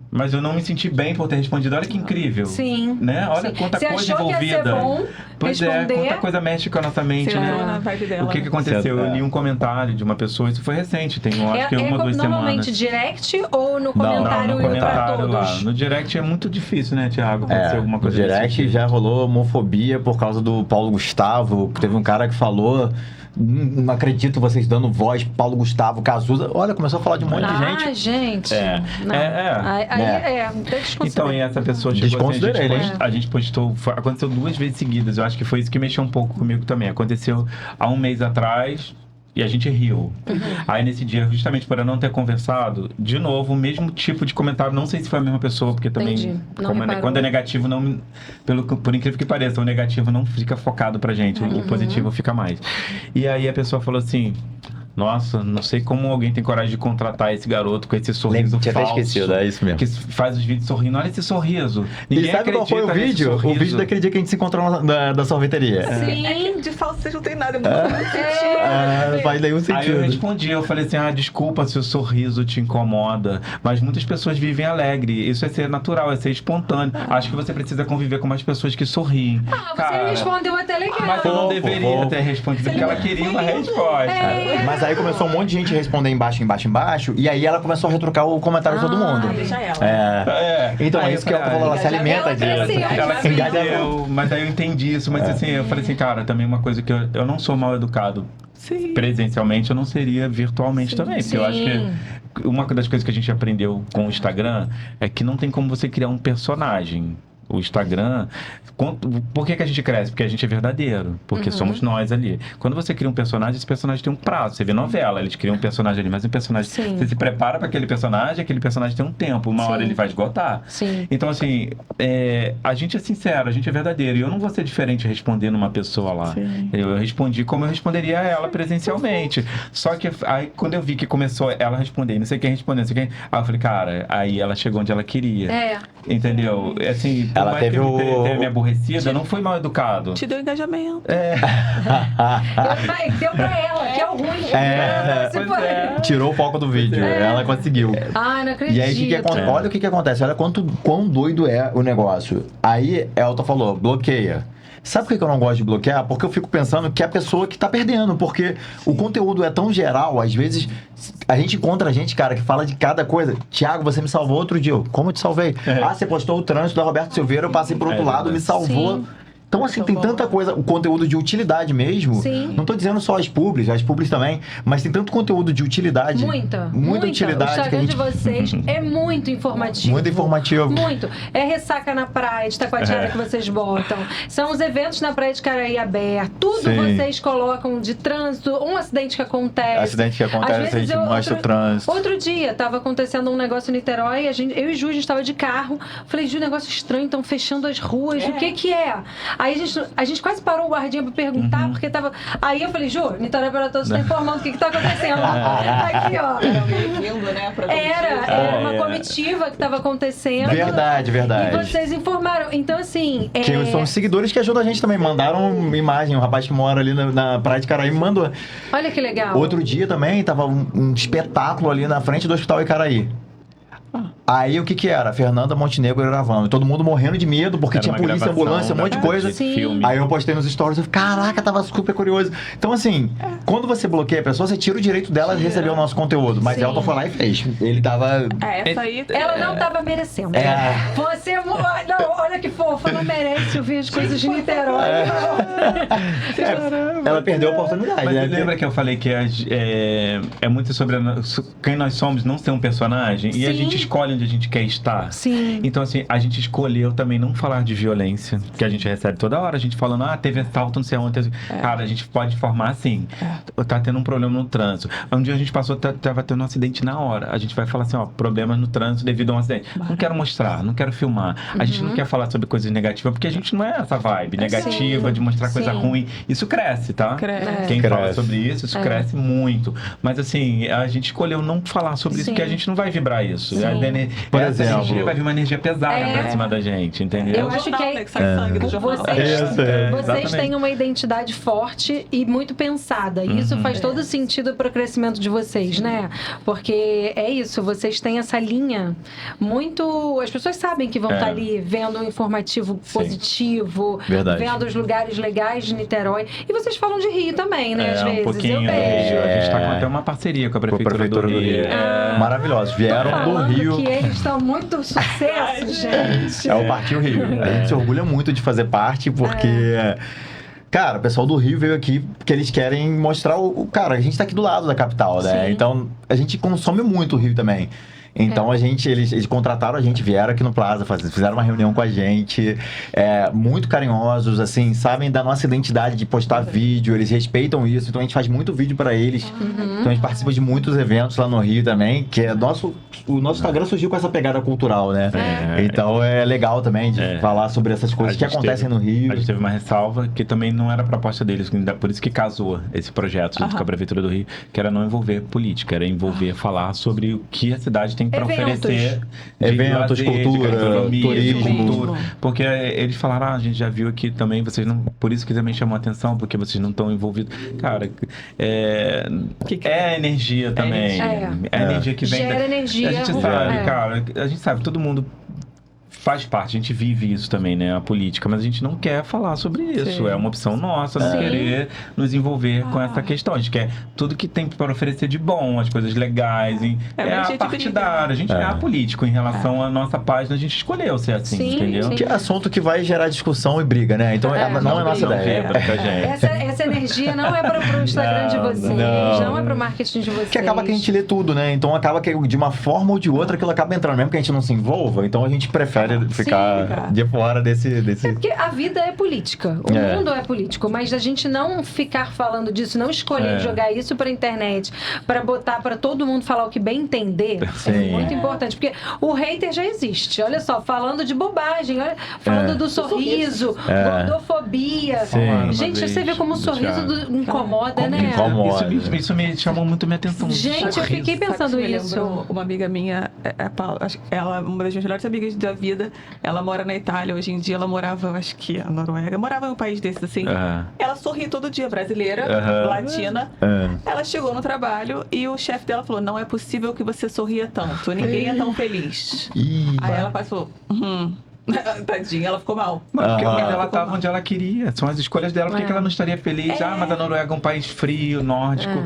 Mas eu não me senti bem por ter respondido. Olha que incrível. Sim. Né? Olha Sim. quanta Você coisa achou que ia envolvida. ser bom Pois responder? quanta coisa mexe com a nossa mente, Você entrou né? na vibe dela. O que aconteceu? É. Eu li um comentário de uma pessoa, isso foi recente, tem acho que uma ou duas normalmente semanas. direct ou no Não, comentário No e pra comentário lá. todos? No direct é muito difícil, né, Thiago? Acontecer alguma coisa no desse direct tipo. já rolou homofobia por causa do Paulo Gustavo. Teve um cara que falou, não acredito vocês dando voz, Paulo Gustavo, Cazuza. Olha, começou a falar de um monte de gente. Gente. É. Não. É. Aí até desconsiderei. Então, e essa pessoa chegou assim, Desconsiderei, né? a gente postou, aconteceu 2 vezes seguidas, eu acho que foi isso que mexeu um pouco comigo também. Aconteceu há um mês atrás e a gente riu. Aí nesse dia, justamente por eu não ter conversado, de novo, o mesmo tipo de comentário, não sei se foi a mesma pessoa, porque também, Entendi. Não reparou. quando é negativo, não, por incrível que pareça, o negativo não fica focado pra gente, o positivo fica mais. E aí a pessoa falou assim... Nossa, não sei como alguém tem coragem de contratar esse garoto com esse sorriso Tinha até falso. esquecido, é isso mesmo. Que faz os vídeos sorrindo. Olha esse sorriso. Ninguém E sabe qual foi o acredita nesse vídeo? O sorriso. vídeo daquele dia que a gente se encontrou da sorveteria. Sim. É que de falso vocês não tem nada, muito Faz nenhum Aí eu sentido. respondi, eu falei assim, desculpa se o sorriso te incomoda, mas muitas pessoas vivem alegre. Isso é ser natural, é ser espontâneo. Acho que você precisa conviver com mais pessoas que sorriem. Você respondeu até legal. Mas eu não Fofo, deveria fofo. ter respondido, porque ela queria uma resposta. Mas aí começou um monte de gente a responder embaixo, e aí ela começou a retrucar o comentário de todo mundo. Deixa ela. Então Aí é eu isso que ela falei, falou, ela se alimenta Ela cresceu, disso. Ela Engajamento. entendeu, mas aí eu entendi isso. Mas assim, eu falei assim, cara, também uma coisa que eu não sou mal educado Sim. presencialmente, eu não seria virtualmente também. Porque eu acho que uma das coisas que a gente aprendeu com o Instagram é que não tem como você criar um personagem. O Instagram, por que a gente cresce? Porque a gente é verdadeiro, porque somos nós ali. Quando você cria um personagem, esse personagem tem um prazo. Você vê novela, eles criam um personagem ali, mas um personagem, Sim. você se prepara para aquele personagem tem um tempo, uma hora ele vai esgotar. Sim. Então, assim, a gente é sincero, a gente é verdadeiro. E eu não vou ser diferente respondendo uma pessoa lá. Sim. Eu respondi como eu responderia a ela presencialmente. Só que aí, quando eu vi que começou ela responder, não sei quem respondeu, não sei quem. Aí eu falei, cara, aí ela chegou onde ela queria. Entendeu? Assim, por Ela mais teve que o- eu tenha me aborrecido, eu não fui mal educado. Te deu engajamento. Deu pra ela, que é o ruim. Pois é. Tirou o foco do vídeo, ela conseguiu. Ai, não acredito. E aí, olha o que acontece, olha quão doido é o negócio. Aí, Elton falou, bloqueia. Sabe por que eu não gosto de bloquear? Porque eu fico pensando que é a pessoa que tá perdendo, porque o conteúdo é tão geral, às vezes a gente encontra gente, cara, que fala de cada coisa. Tiago, você me salvou outro dia. Como eu te salvei? Ah, você postou o trânsito da Roberto Silveira, eu passei pro outro lado, me salvou. Sim. Então, assim, tem tanta coisa, o conteúdo de utilidade mesmo. Sim. Não tô dizendo só as publis também, mas tem tanto conteúdo de utilidade. Muita utilidade. O Instagram que a gente... de vocês é muito informativo. Muito informativo. Muito. É ressaca na praia de Taquatiara que vocês botam. São os eventos na praia de Caraí aberto. Tudo Sim. vocês colocam de trânsito. Um acidente que acontece. Acidente que acontece, Às vezes a gente mostra o trânsito. Outro dia, tava acontecendo um negócio em Niterói. Eu e Ju, a gente tava de carro. Falei, Ju, negócio estranho. Estão fechando as ruas. O que é? Aí a gente quase parou o guardinha pra perguntar, porque tava... Aí eu falei, Ju, Niterói para Todos tá informando o que tá acontecendo. Aqui, ó. Era alguém vindo, né? Pra Era uma comitiva que tava acontecendo. Verdade. E vocês informaram. Então, assim... Que são os seguidores que ajudam a gente também. Mandaram uma imagem. Um rapaz que mora ali na praia de Caraí me mandou. Olha que legal. Outro dia também, tava um espetáculo ali na frente do Hospital Icaraí. Aí o que era? Fernanda Montenegro gravando. Todo mundo morrendo de medo, porque Era tinha uma polícia, gravação ambulância, um monte de da- coisa. Sim. filme. Aí eu postei nos stories, eu falei, caraca, tava super curioso. Então, assim, quando você bloqueia a pessoa, você tira o direito dela de receber o nosso conteúdo. Mas Sim. Elton foi lá e fez. Ele tava... Essa aí... Ela não tava merecendo. Você... Não, olha que fofa. Não merece ouvir as coisas de Niterói. Ela perdeu a oportunidade, Mas né? lembra que eu falei que é muito sobre quem nós somos, não ser um personagem? E a Sim. gente escolhe onde a gente quer estar. Sim. Então, assim, a gente escolheu também não falar de violência, que a gente recebe toda hora, a gente falando, teve assalto, não sei onde. Cara, a gente pode informar assim, tá tendo um problema no trânsito. Um dia a gente passou, tava tendo um acidente na hora. A gente vai falar assim, problemas no trânsito devido a um acidente. Não quero mostrar, não quero filmar. A gente não quer falar sobre coisas negativas, porque a gente não é essa vibe negativa, de mostrar coisa Sim. ruim. Isso cresce, tá? Cresce. Quem fala Cresce. sobre isso cresce muito. Mas assim, a gente escolheu não falar sobre isso, Sim. porque a gente não vai vibrar isso. Sim. Por Essa exemplo. energia vai vir uma energia pesada pra cima da gente, entendeu? Eu acho que né, que sai sangue do jornal. vocês exatamente. têm uma identidade forte e muito pensada. E isso faz todo sentido para o crescimento de vocês, né? Porque é isso, vocês têm essa linha muito... As pessoas sabem que vão estar ali vendo um informativo positivo, Verdade. vendo os lugares legais de Niterói. E vocês falam de Rio também, né? Às vezes. Um pouquinho. Eu vejo. A gente tá com até uma parceria com a Prefeitura, do Rio. Maravilhosos. Vieram do Falando Rio. que eles estão muito sucesso, gente. É o Partiu Rio. A gente se orgulha muito de fazer parte, porque... Cara, o pessoal do Rio veio aqui porque eles querem mostrar o... Cara, a gente tá aqui do lado da capital, né? Sim. Então, a gente consome muito o Rio também. Então, eles contrataram a gente, vieram aqui no Plaza, fizeram uma reunião com a gente, muito carinhosos, assim, sabem da nossa identidade de postar vídeo, eles respeitam isso, então a gente faz muito vídeo pra eles. Então, a gente participa de muitos eventos lá no Rio também, que o nosso Instagram surgiu com essa pegada cultural, né? Então, é legal também de falar sobre essas coisas que acontecem no Rio. A gente teve uma ressalva que também não era proposta deles, por isso que casou esse projeto junto com a Prefeitura do Rio, que era não envolver política, era envolver, falar sobre o que a cidade tem para oferecer. Eventos, cultura, turismo. Porque eles falaram, a gente já viu aqui também, vocês não... Por isso que também chamou a atenção, porque vocês não estão envolvidos. Cara, é energia também. É a energia que vem... Gera energia. A gente sabe, cara, a gente sabe, todo mundo faz parte, a gente vive isso também, né? A política, mas a gente não quer falar sobre isso. Sim. É uma opção nossa não querer nos envolver com essa questão. A gente quer tudo que tem para oferecer de bom, as coisas legais. É a partidária. A gente é apolítico em relação à nossa página, a gente escolheu ser assim, Sim, entendeu? sim. Que é assunto que vai gerar discussão e briga, né? Então, não é nossa ideia. Vibra pra gente. Essa energia não é para o Instagram de vocês, não é para o marketing de vocês. Que acaba que a gente lê tudo, né? Então acaba que de uma forma ou de outra aquilo acaba entrando. Mesmo que a gente não se envolva, então a gente prefere ficar de fora desse... É porque a vida é política, o mundo é político, mas a gente não ficar falando disso, não escolher jogar isso pra internet, pra botar pra todo mundo falar o que bem entender, é muito importante, porque o hater já existe, olha só, falando de bobagem, olha, falando do sorriso, gordofobia. Gente, você vê como o sorriso incomoda, né? Incomoda. Isso me chamou muito minha atenção. Gente, eu fiquei pensando isso. Uma amiga minha, a Paula, ela, uma das minhas melhores amigas da vida, ela mora na Itália, hoje em dia ela morava, acho que na Noruega, morava em um país desses assim. Ela sorri todo dia, brasileira, latina. Ela chegou no trabalho e o chefe dela falou: não é possível que você sorria tanto, ninguém é tão feliz. Aí ela passou, tadinha, ela ficou mal. Porque ela estava onde ela queria. São as escolhas dela. Por que ela não estaria feliz? Mas a Noruega é um país frio, nórdico.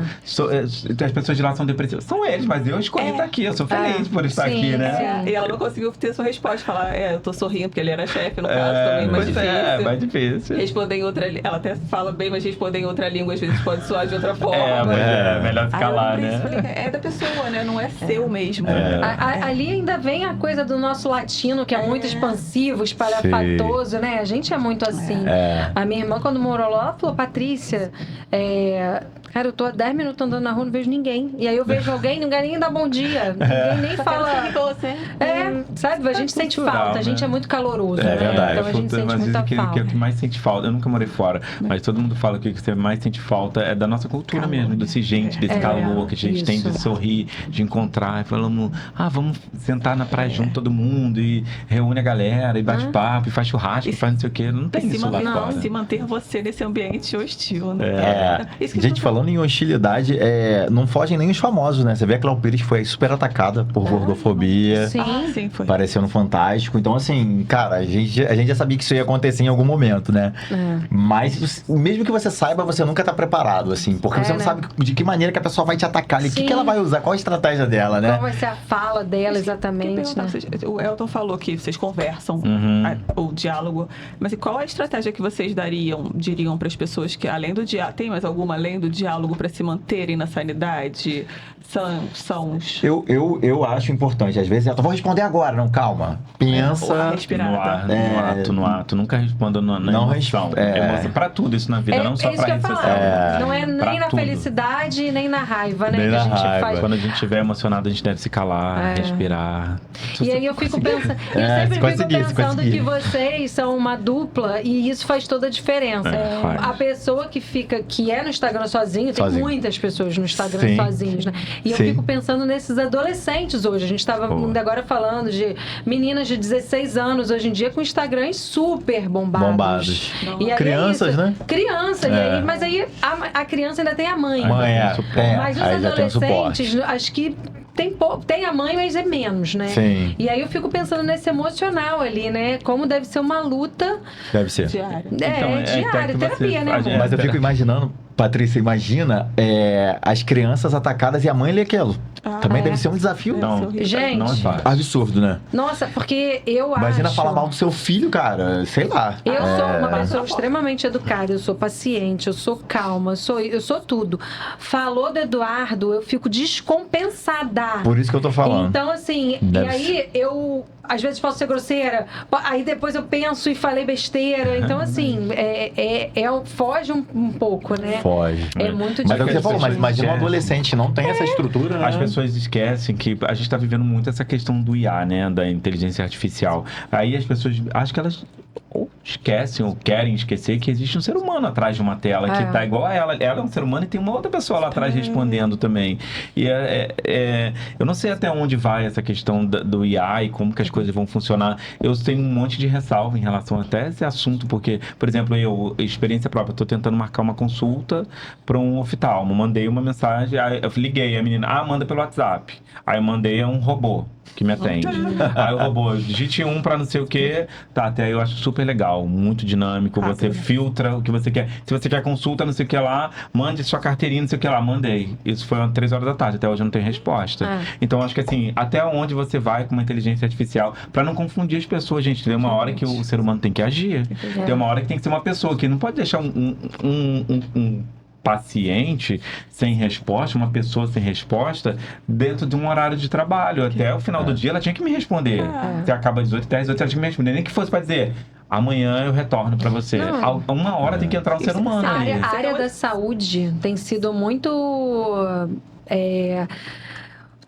As pessoas de lá são depressivas. São eles, mas eu escolhi estar aqui. Eu sou feliz por estar aqui, né? E ela não conseguiu ter sua resposta. Falar, eu tô sorrindo porque ele era chefe, no caso, também mais difícil. Mais difícil. Responder em outra... Ela até fala bem, mas responder em outra língua às vezes pode soar de outra forma. Melhor ficar lá, né? É da pessoa, né? Não é seu mesmo. Ali ainda vem a coisa do nosso latino, que é muito expansivo, espalhafatoso, né? A gente é muito assim. A minha irmã, quando morou lá, ela falou: Patrícia, cara, eu tô há 10 minutos andando na rua, não vejo ninguém. E aí eu vejo alguém, ninguém nem dá bom dia. Ninguém nem fala. Sabe? A gente sente falta. A gente é muito caloroso, né? Verdade. Então a gente sente muita falta. O que mais sente falta, eu nunca morei fora, mas todo mundo fala que o que você mais sente falta é da nossa cultura mesmo, desse calor que a gente tem de sorrir, de encontrar. E falamos, vamos sentar na praia junto todo mundo e reúne a galera e bate papo, e faz churrasco, e faz não sei o quê. Não tem isso lá fora. Se manter você nesse ambiente hostil, né? Gente, falando em hostilidade, não fogem nem os famosos, né? Você vê a Cléo Pires foi super atacada por gordofobia. Sim, foi. Apareceu no Fantástico. Então, assim, cara, a gente já sabia que isso ia acontecer em algum momento, né? Mas, mesmo que você saiba, você nunca tá preparado, assim. Porque você não sabe de que maneira que a pessoa vai te atacar ali. O que ela vai usar? Qual a estratégia dela, né? Qual vai ser a fala dela, exatamente, né? O Elton falou que vocês conversam, o diálogo. Mas qual a estratégia que vocês diriam para as pessoas que, além do diálogo, tem mais alguma além do diálogo para se manterem na sanidade? São os... Eu acho importante. Às vezes, eu vou responder agora. Não, calma. Pensa. No ato. Nunca responda na emoção. Emoção pra tudo isso na vida, não só pra rede social. Não é nem na felicidade, nem na raiva, né? Nem que na a gente raiva. faz. Quando a gente estiver emocionado, a gente deve se calar, respirar. E aí eu fico pensando, eu sempre fico pensando que vocês são uma dupla e isso faz toda a diferença. A pessoa que é no Instagram sozinho, tem muitas pessoas no Instagram sozinhos, né? E eu fico pensando nesses adolescentes hoje. A gente estava ainda agora falando de meninas de 16 anos hoje em dia com Instagrams super bombados. E aí crianças, né? Crianças. Mas aí a criança ainda tem a mãe. Mas os aí adolescentes, acho que tem a mãe, mas é menos, né? Sim. E aí eu fico pensando nesse emocional ali, né? Como deve ser uma luta... Deve ser. Diária. Diária, terapia, né, amor? Mas eu fico imaginando, Patrícia, imagina as crianças atacadas e a mãe lê aquilo. Também deve ser um desafio. Gente, não é fácil. Absurdo, né? Nossa, porque Imagina falar mal do seu filho, cara. Sei lá. Eu sou uma pessoa extremamente educada, eu sou paciente, eu sou calma, eu sou tudo. Falou do Eduardo, eu fico descompensada. Por isso que eu tô falando. Então, assim, e aí eu às vezes posso ser grosseira, aí depois eu penso e falei besteira. Então, assim, foge um pouco, né? Foge. É muito difícil. Mas é o que você falou, mas imagina um adolescente, não tem essa estrutura, né? As pessoas esquecem que a gente está vivendo muito essa questão do IA, né? Da inteligência artificial. Aí as pessoas, acho que elas ou esquecem ou querem esquecer que existe um ser humano atrás de uma tela que tá igual a ela. Ela é um ser humano e tem uma outra pessoa lá atrás respondendo também. E eu não sei até onde vai essa questão do IA e como que as coisas vão funcionar. Eu tenho um monte de ressalva em relação até a esse assunto, porque, por exemplo, experiência própria, estou tentando marcar uma consulta para um oftalmo. Mandei uma mensagem, aí eu liguei, a menina, manda pelo WhatsApp. Aí eu mandei um robô que me atende. Aí o robô, digite 1 para não sei o que. Tá, até aí eu acho super legal, muito dinâmico. Você filtra o que você quer. Se você quer consulta, não sei o que lá, mande sua carteirinha, não sei o que lá. Mandei. Isso foi às 3 horas da tarde, até hoje eu não tenho resposta. Então acho que assim, até onde você vai com uma inteligência artificial, para não confundir as pessoas, gente. Tem uma hora que o ser humano tem que agir. Tem uma hora que tem que ser uma pessoa que não pode deixar paciente sem resposta, uma pessoa sem resposta, dentro de um horário de trabalho. Até o final do dia ela tinha que me responder. Você acaba às 18h10, 18h ela tinha que me responder. Nem que fosse para dizer, amanhã eu retorno para você. Uma hora tem que entrar um ser humano. A área da saúde tem sido muito...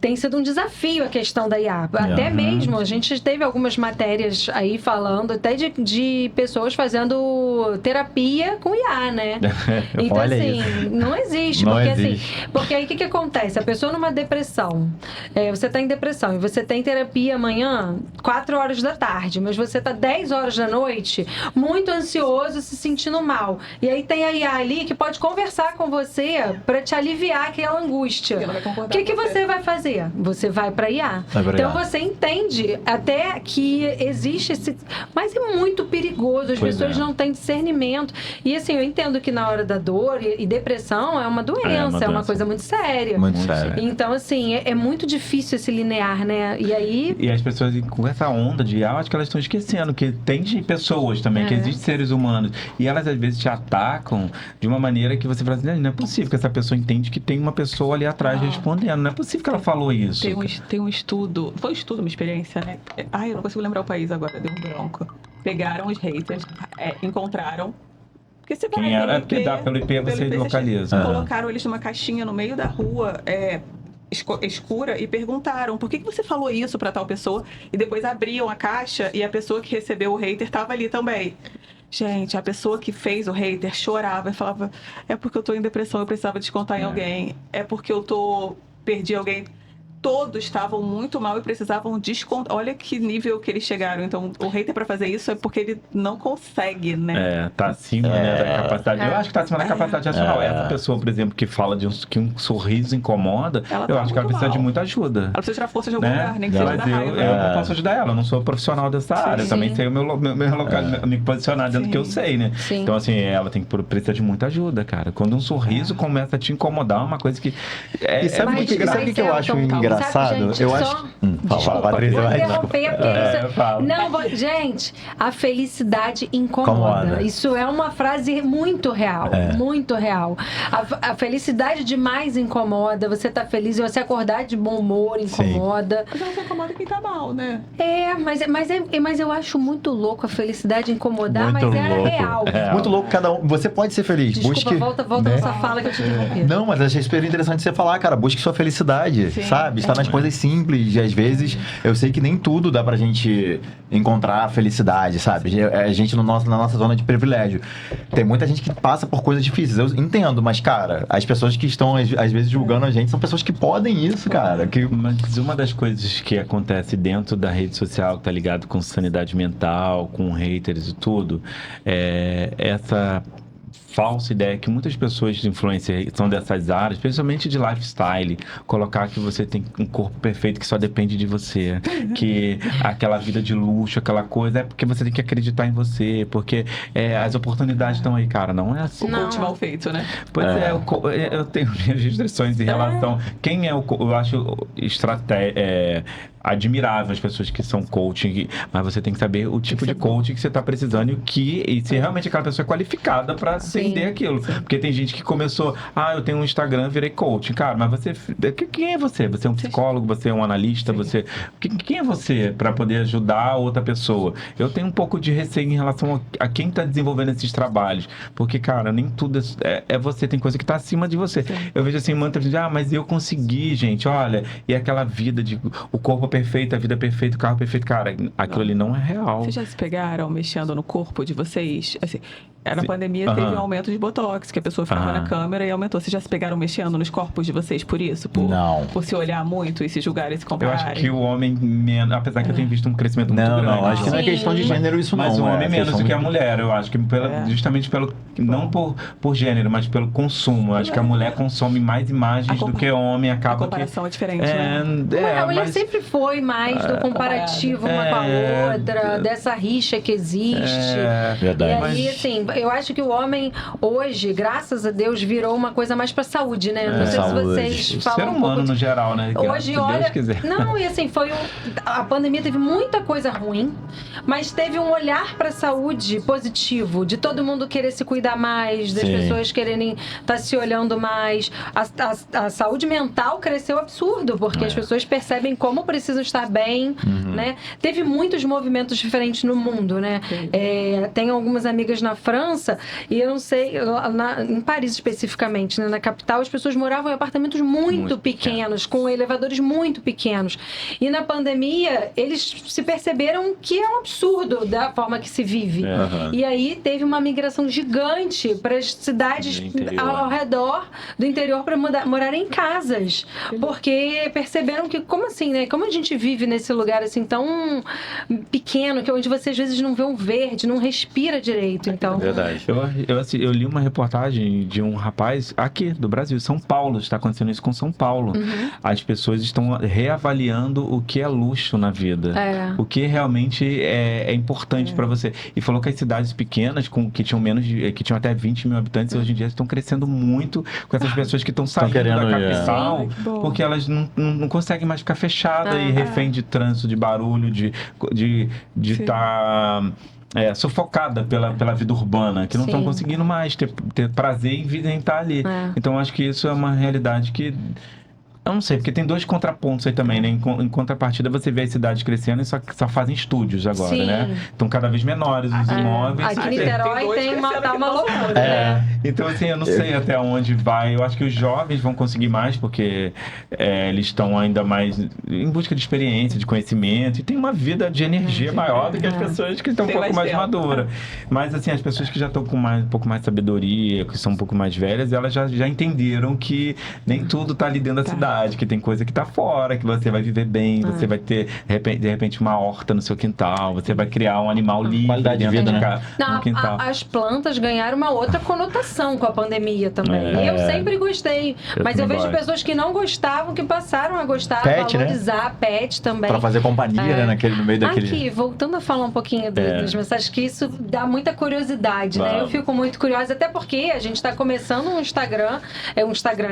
Tem sido um desafio a questão da IA. Até mesmo, a gente teve algumas matérias aí falando até de pessoas fazendo terapia com IA, né? Então, Olha assim, isso. não existe. Não Porque, existe. assim, porque aí o que acontece? A pessoa numa depressão, você está em depressão e você tem terapia amanhã, 4 horas da tarde, mas você está 10 horas da noite, muito ansioso, se sentindo mal. E aí tem a IA ali que pode conversar com você para te aliviar aquela angústia. O que você vai fazer? Você vai para IA. Então você entende até que existe esse... Mas é muito perigoso, as pessoas não têm discernimento. E assim, eu entendo que na hora da dor e depressão é uma doença, é uma coisa muito séria. Muito séria. Então, assim, é muito difícil esse linear, né? E aí... E as pessoas, com essa onda de IA, eu acho que elas estão esquecendo que tem pessoas também, que existem seres humanos. E elas, às vezes, te atacam de uma maneira que você fala assim, não é possível que essa pessoa entende que tem uma pessoa ali atrás respondendo. Não é possível que ela falou isso. Tem um estudo, foi um estudo, uma experiência, né? Ai, eu não consigo lembrar o país agora, deu um branco. Pegaram os haters, encontraram. Porque você Quem era? Porque dá pelo IP você localiza. Colocaram eles numa caixinha no meio da rua, escura, e perguntaram por que você falou isso pra tal pessoa, e depois abriam a caixa e a pessoa que recebeu o hater tava ali também. Gente, a pessoa que fez o hater chorava e falava, é porque eu tô em depressão, eu precisava descontar em alguém, é porque eu perdi alguém. Todos estavam muito mal e precisavam descontar. Olha que nível que eles chegaram. Então, o hater para fazer isso é porque ele não consegue, né? Tá acima né, da capacidade. Eu acho que tá acima da capacidade racional. Essa pessoa, por exemplo, que fala que um sorriso incomoda, eu acho que ela precisa de muita ajuda. Ela precisa tirar força de algum lugar, nem que seja da Mas raiva. eu não posso ajudar ela, eu não sou profissional dessa área. Eu também sei o meu local, me posicionar dentro do que eu sei, né? Então, assim, ela precisa de muita ajuda, cara. Quando um sorriso começa a te incomodar, uma coisa que... E sabe o que eu acho engraçado? Gente, eu acho. Desculpa, Patrícia, vou vai. interromper, porque não, gente, a felicidade incomoda. Isso é uma frase muito real, muito real. A felicidade demais incomoda. Você tá feliz e você acordar de bom humor incomoda. Mas não incomoda quem tá mal, né? Mas eu acho muito louco a felicidade incomodar, Muito mas é louco. real. Muito louco cada um. Você pode ser feliz. Desculpa, busque, volta nessa fala que eu te interrompi. Não, mas achei super interessante você falar, cara. Busque sua felicidade, sabe? Está nas coisas simples. E às vezes, eu sei que nem tudo dá pra gente encontrar felicidade, sabe? A gente na nossa zona de privilégio. Tem muita gente que passa por coisas difíceis. Eu entendo, mas, cara, as pessoas que estão, às vezes, julgando a gente são pessoas que podem isso, cara. Mas uma das coisas que acontece dentro da rede social, que tá ligado com sanidade mental, com haters e tudo, é essa falsa ideia que muitas pessoas de influência são dessas áreas, principalmente de lifestyle, colocar que você tem um corpo perfeito que só depende de você, que aquela vida de luxo, aquela coisa, é porque você tem que acreditar em você, porque as oportunidades estão aí, cara, não é assim. O coach mal feito, né? Pois eu tenho minhas restrições em relação... Quem é eu acho admirável as pessoas que são coaching, mas você tem que saber o tipo de coaching que você está precisando e se realmente aquela pessoa é qualificada para atender aquilo. Porque tem gente que começou, eu tenho um Instagram, virei coaching. Cara, mas quem é você? Você é um psicólogo, você é um analista, quem é você para poder ajudar outra pessoa? Eu tenho um pouco de receio em relação a quem está desenvolvendo esses trabalhos, porque, cara, nem tudo é você, tem coisa que está acima de você. Eu vejo assim, mantra de, mas eu consegui, gente, olha, e aquela vida de o corpo perfeito, a vida perfeita, o carro perfeito, cara, aquilo ali não é real. Vocês já se pegaram mexendo no corpo de vocês? Assim, na pandemia teve um aumento de botox, que a pessoa ficava na câmera e aumentou. Vocês já se pegaram mexendo nos corpos de vocês por isso? Não. Por se olhar muito e se julgar e se compararem? Eu acho que o homem menos, apesar que eu tenho visto um crescimento muito grande. Não, acho que não é questão de gênero isso mas não. Mas o homem menos do que a mulher, eu acho que justamente não por gênero, mas pelo consumo. Eu acho que a mulher consome mais imagens do que o homem, acaba a comparação é diferente, né? A mulher sempre foi mais do comparativo uma com a outra, dessa rixa que existe. Verdade. E aí, assim, eu acho que o homem hoje, graças a Deus, virou uma coisa mais pra saúde, né? Não sei saúde. se vocês O falam ser um humano pouco no geral, né? Hoje, Se olha... Deus quiser. Não, e assim, a pandemia teve muita coisa ruim, mas teve um olhar pra saúde positivo, de todo mundo querer se cuidar mais, das Sim. pessoas quererem estar se olhando mais. A saúde mental cresceu absurdo, porque as pessoas percebem como precisam estar bem, né? Teve muitos movimentos diferentes no mundo, né? Tenho algumas amigas na França, e eu não sei, em Paris especificamente, né? Na capital, as pessoas moravam em apartamentos muito pequenos, com elevadores muito pequenos. E na pandemia, eles se perceberam que é um absurdo da forma que se vive. E aí teve uma migração gigante para as cidades ao redor do interior para morar em casas. Porque perceberam que, como assim, né? Como a gente vive nesse lugar assim tão pequeno, que onde você às vezes não vê um verde, não respira direito. Então, Verdade. Eu li uma reportagem de um rapaz aqui do Brasil, São Paulo, está acontecendo isso com São Paulo. As pessoas estão reavaliando o que é luxo na vida, o que realmente é importante para você. E falou que as cidades pequenas, que tinham até 20 mil habitantes, hoje em dia estão crescendo muito com essas pessoas que estão saindo da capital, porque elas não conseguem mais ficar fechadas e refém de trânsito, de barulho, de estar sufocada pela vida urbana, que não estão conseguindo mais ter prazer em estar ali. Então, acho que isso é uma realidade que... Eu não sei, porque tem dois contrapontos aí também, né? Em contrapartida, você vê as cidades crescendo e só fazem estúdios agora, né? Estão cada vez menores os imóveis. Aqui em Niterói tem uma loucura, né? Então, assim, eu não sei até onde vai. Eu acho que os jovens vão conseguir mais, porque eles estão ainda mais em busca de experiência, de conhecimento, e tem uma vida de energia maior do que as pessoas que estão um pouco mais maduras. Mas, assim, as pessoas que já estão com um pouco mais de sabedoria, que são um pouco mais velhas, elas já entenderam que nem tudo está ali dentro da cidade, que tem coisa que tá fora, que você vai viver bem, você vai ter, de repente, uma horta no seu quintal, você vai criar um animal livre. Qualidade de vida, né? No quintal. As plantas ganharam uma outra conotação com a pandemia também. Eu sempre gostei, mas eu vejo pessoas que não gostavam, que passaram a gostar, pet, valorizar, né? Pet também. Pra fazer companhia, né? No meio daquele... Aqui, voltando a falar um pouquinho das mensagens, que isso dá muita curiosidade, né? Eu fico muito curiosa, até porque a gente tá começando um Instagram,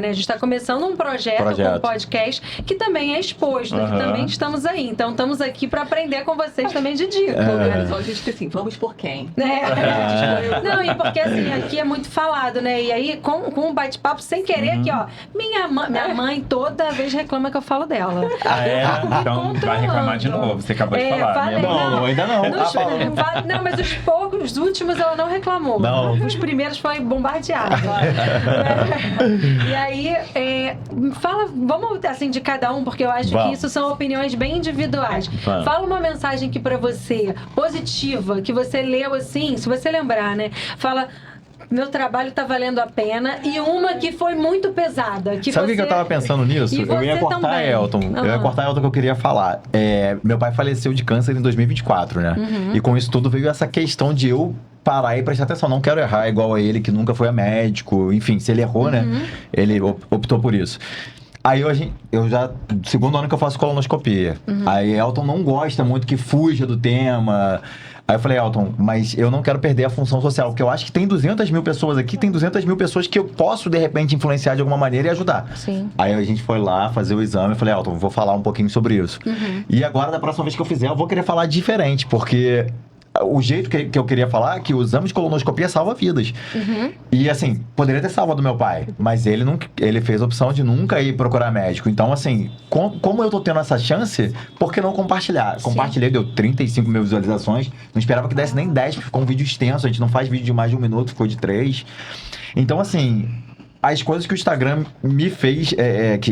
né? A gente tá começando um projeto com um podcast, que também é exposto, que também estamos aí. Então, estamos aqui para aprender com vocês também de dica. Só a gente assim, vamos por quem? Não, e porque assim, aqui é muito falado, né? E aí, com um bate-papo, sem querer, aqui, ó, minha mãe toda vez reclama que eu falo dela. Então, vai reclamar de novo. Você acabou de falar. Falei, não, ainda não. Não, mas os últimos ela não reclamou. Não. Os primeiros foi bombardeado. E aí, vamos assim de cada um, porque eu acho que isso são opiniões bem individuais. Fala uma mensagem que pra você, positiva, que você leu assim, se você lembrar, né? Fala... Meu trabalho tá valendo a pena. E uma que foi muito pesada. Sabe o que eu tava pensando nisso? Eu ia cortar Elton. Eu ia cortar Elton que eu queria falar. Meu pai faleceu de câncer em 2024, né? E com isso tudo veio essa questão de eu parar e prestar atenção. Não quero errar igual a ele, que nunca foi a médico. Enfim, se ele errou, né? Ele optou por isso. Aí eu já... Segundo ano que eu faço colonoscopia. Aí Elton não gosta muito que fuja do tema... Aí eu falei, Elton, mas eu não quero perder a função social, porque eu acho que tem 200 mil pessoas aqui, tem 200 mil pessoas que eu posso, de repente, influenciar de alguma maneira e ajudar. Sim. Aí a gente foi lá fazer o exame, eu falei, Elton, vou falar um pouquinho sobre isso. E agora, da próxima vez que eu fizer, eu vou querer falar diferente, porque... O jeito que eu queria falar é que o exame de colonoscopia salva vidas. E assim, poderia ter salvado meu pai, mas ele fez a opção de nunca ir procurar médico. Então, assim, como eu tô tendo essa chance, por que não compartilhar? Sim. Compartilhei, deu 35 mil visualizações. Não esperava que desse nem 10, porque ficou um vídeo extenso. A gente não faz vídeo de mais de 1 minuto, ficou de 3. Então, assim... As coisas que o Instagram me fez,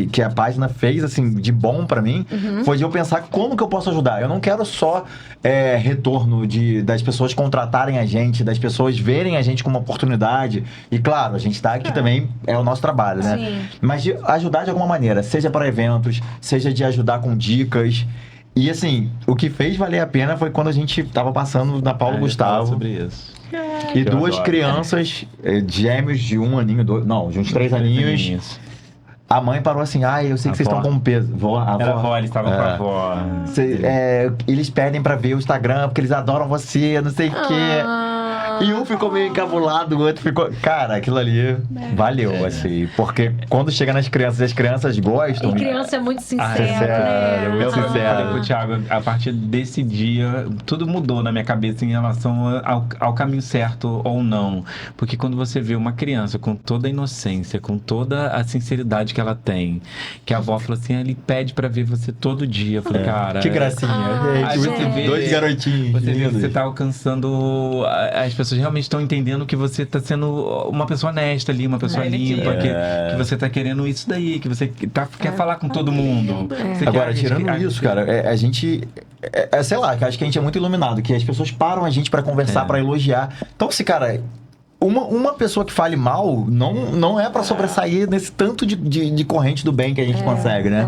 que a página fez, assim, de bom pra mim, foi de eu pensar como que eu posso ajudar. Eu não quero só retorno das pessoas contratarem a gente, das pessoas verem a gente como uma oportunidade. E, claro, a gente tá aqui também, é o nosso trabalho, né? Sim. Mas de ajudar de alguma maneira, seja para eventos, seja de ajudar com dicas. E, assim, o que fez valer a pena foi quando a gente tava passando na Paulo Gustavo. Sobre isso. E duas crianças, gêmeos de 1 aninho, de uns 3 aninhos. A mãe parou assim, eu sei que vocês estão com peso. A avó, eles estavam com a avó. Eles pedem pra ver o Instagram, porque eles adoram você, não sei o quê. E um ficou meio encabulado, o outro ficou... Cara, aquilo ali valeu, assim. Porque quando chega nas crianças, as crianças gostam. E criança é muito sincera, sincero, né? muito Eu sincero. falei pro Thiago, a partir desse dia, tudo mudou na minha cabeça em relação ao caminho certo ou não. Porque quando você vê uma criança com toda a inocência, com toda a sinceridade que ela tem, que a avó falou assim, ele pede pra ver você todo dia. Eu falei, cara... Que gracinha. Aí gente, você vê- dois garotinhos. Você vê, lindos. você tá alcançando... As pessoas realmente estão entendendo que você tá sendo uma pessoa honesta ali, uma pessoa limpa, que você tá querendo isso daí, que você quer falar com todo mundo. Você Agora, quer- tirando a- isso, cara, a gente... sei lá, que acho que a gente é muito iluminado, que as pessoas param a gente pra conversar, pra elogiar. Então, se, cara... Uma pessoa que fale mal não é pra sobressair nesse tanto de corrente do bem que a gente consegue, né?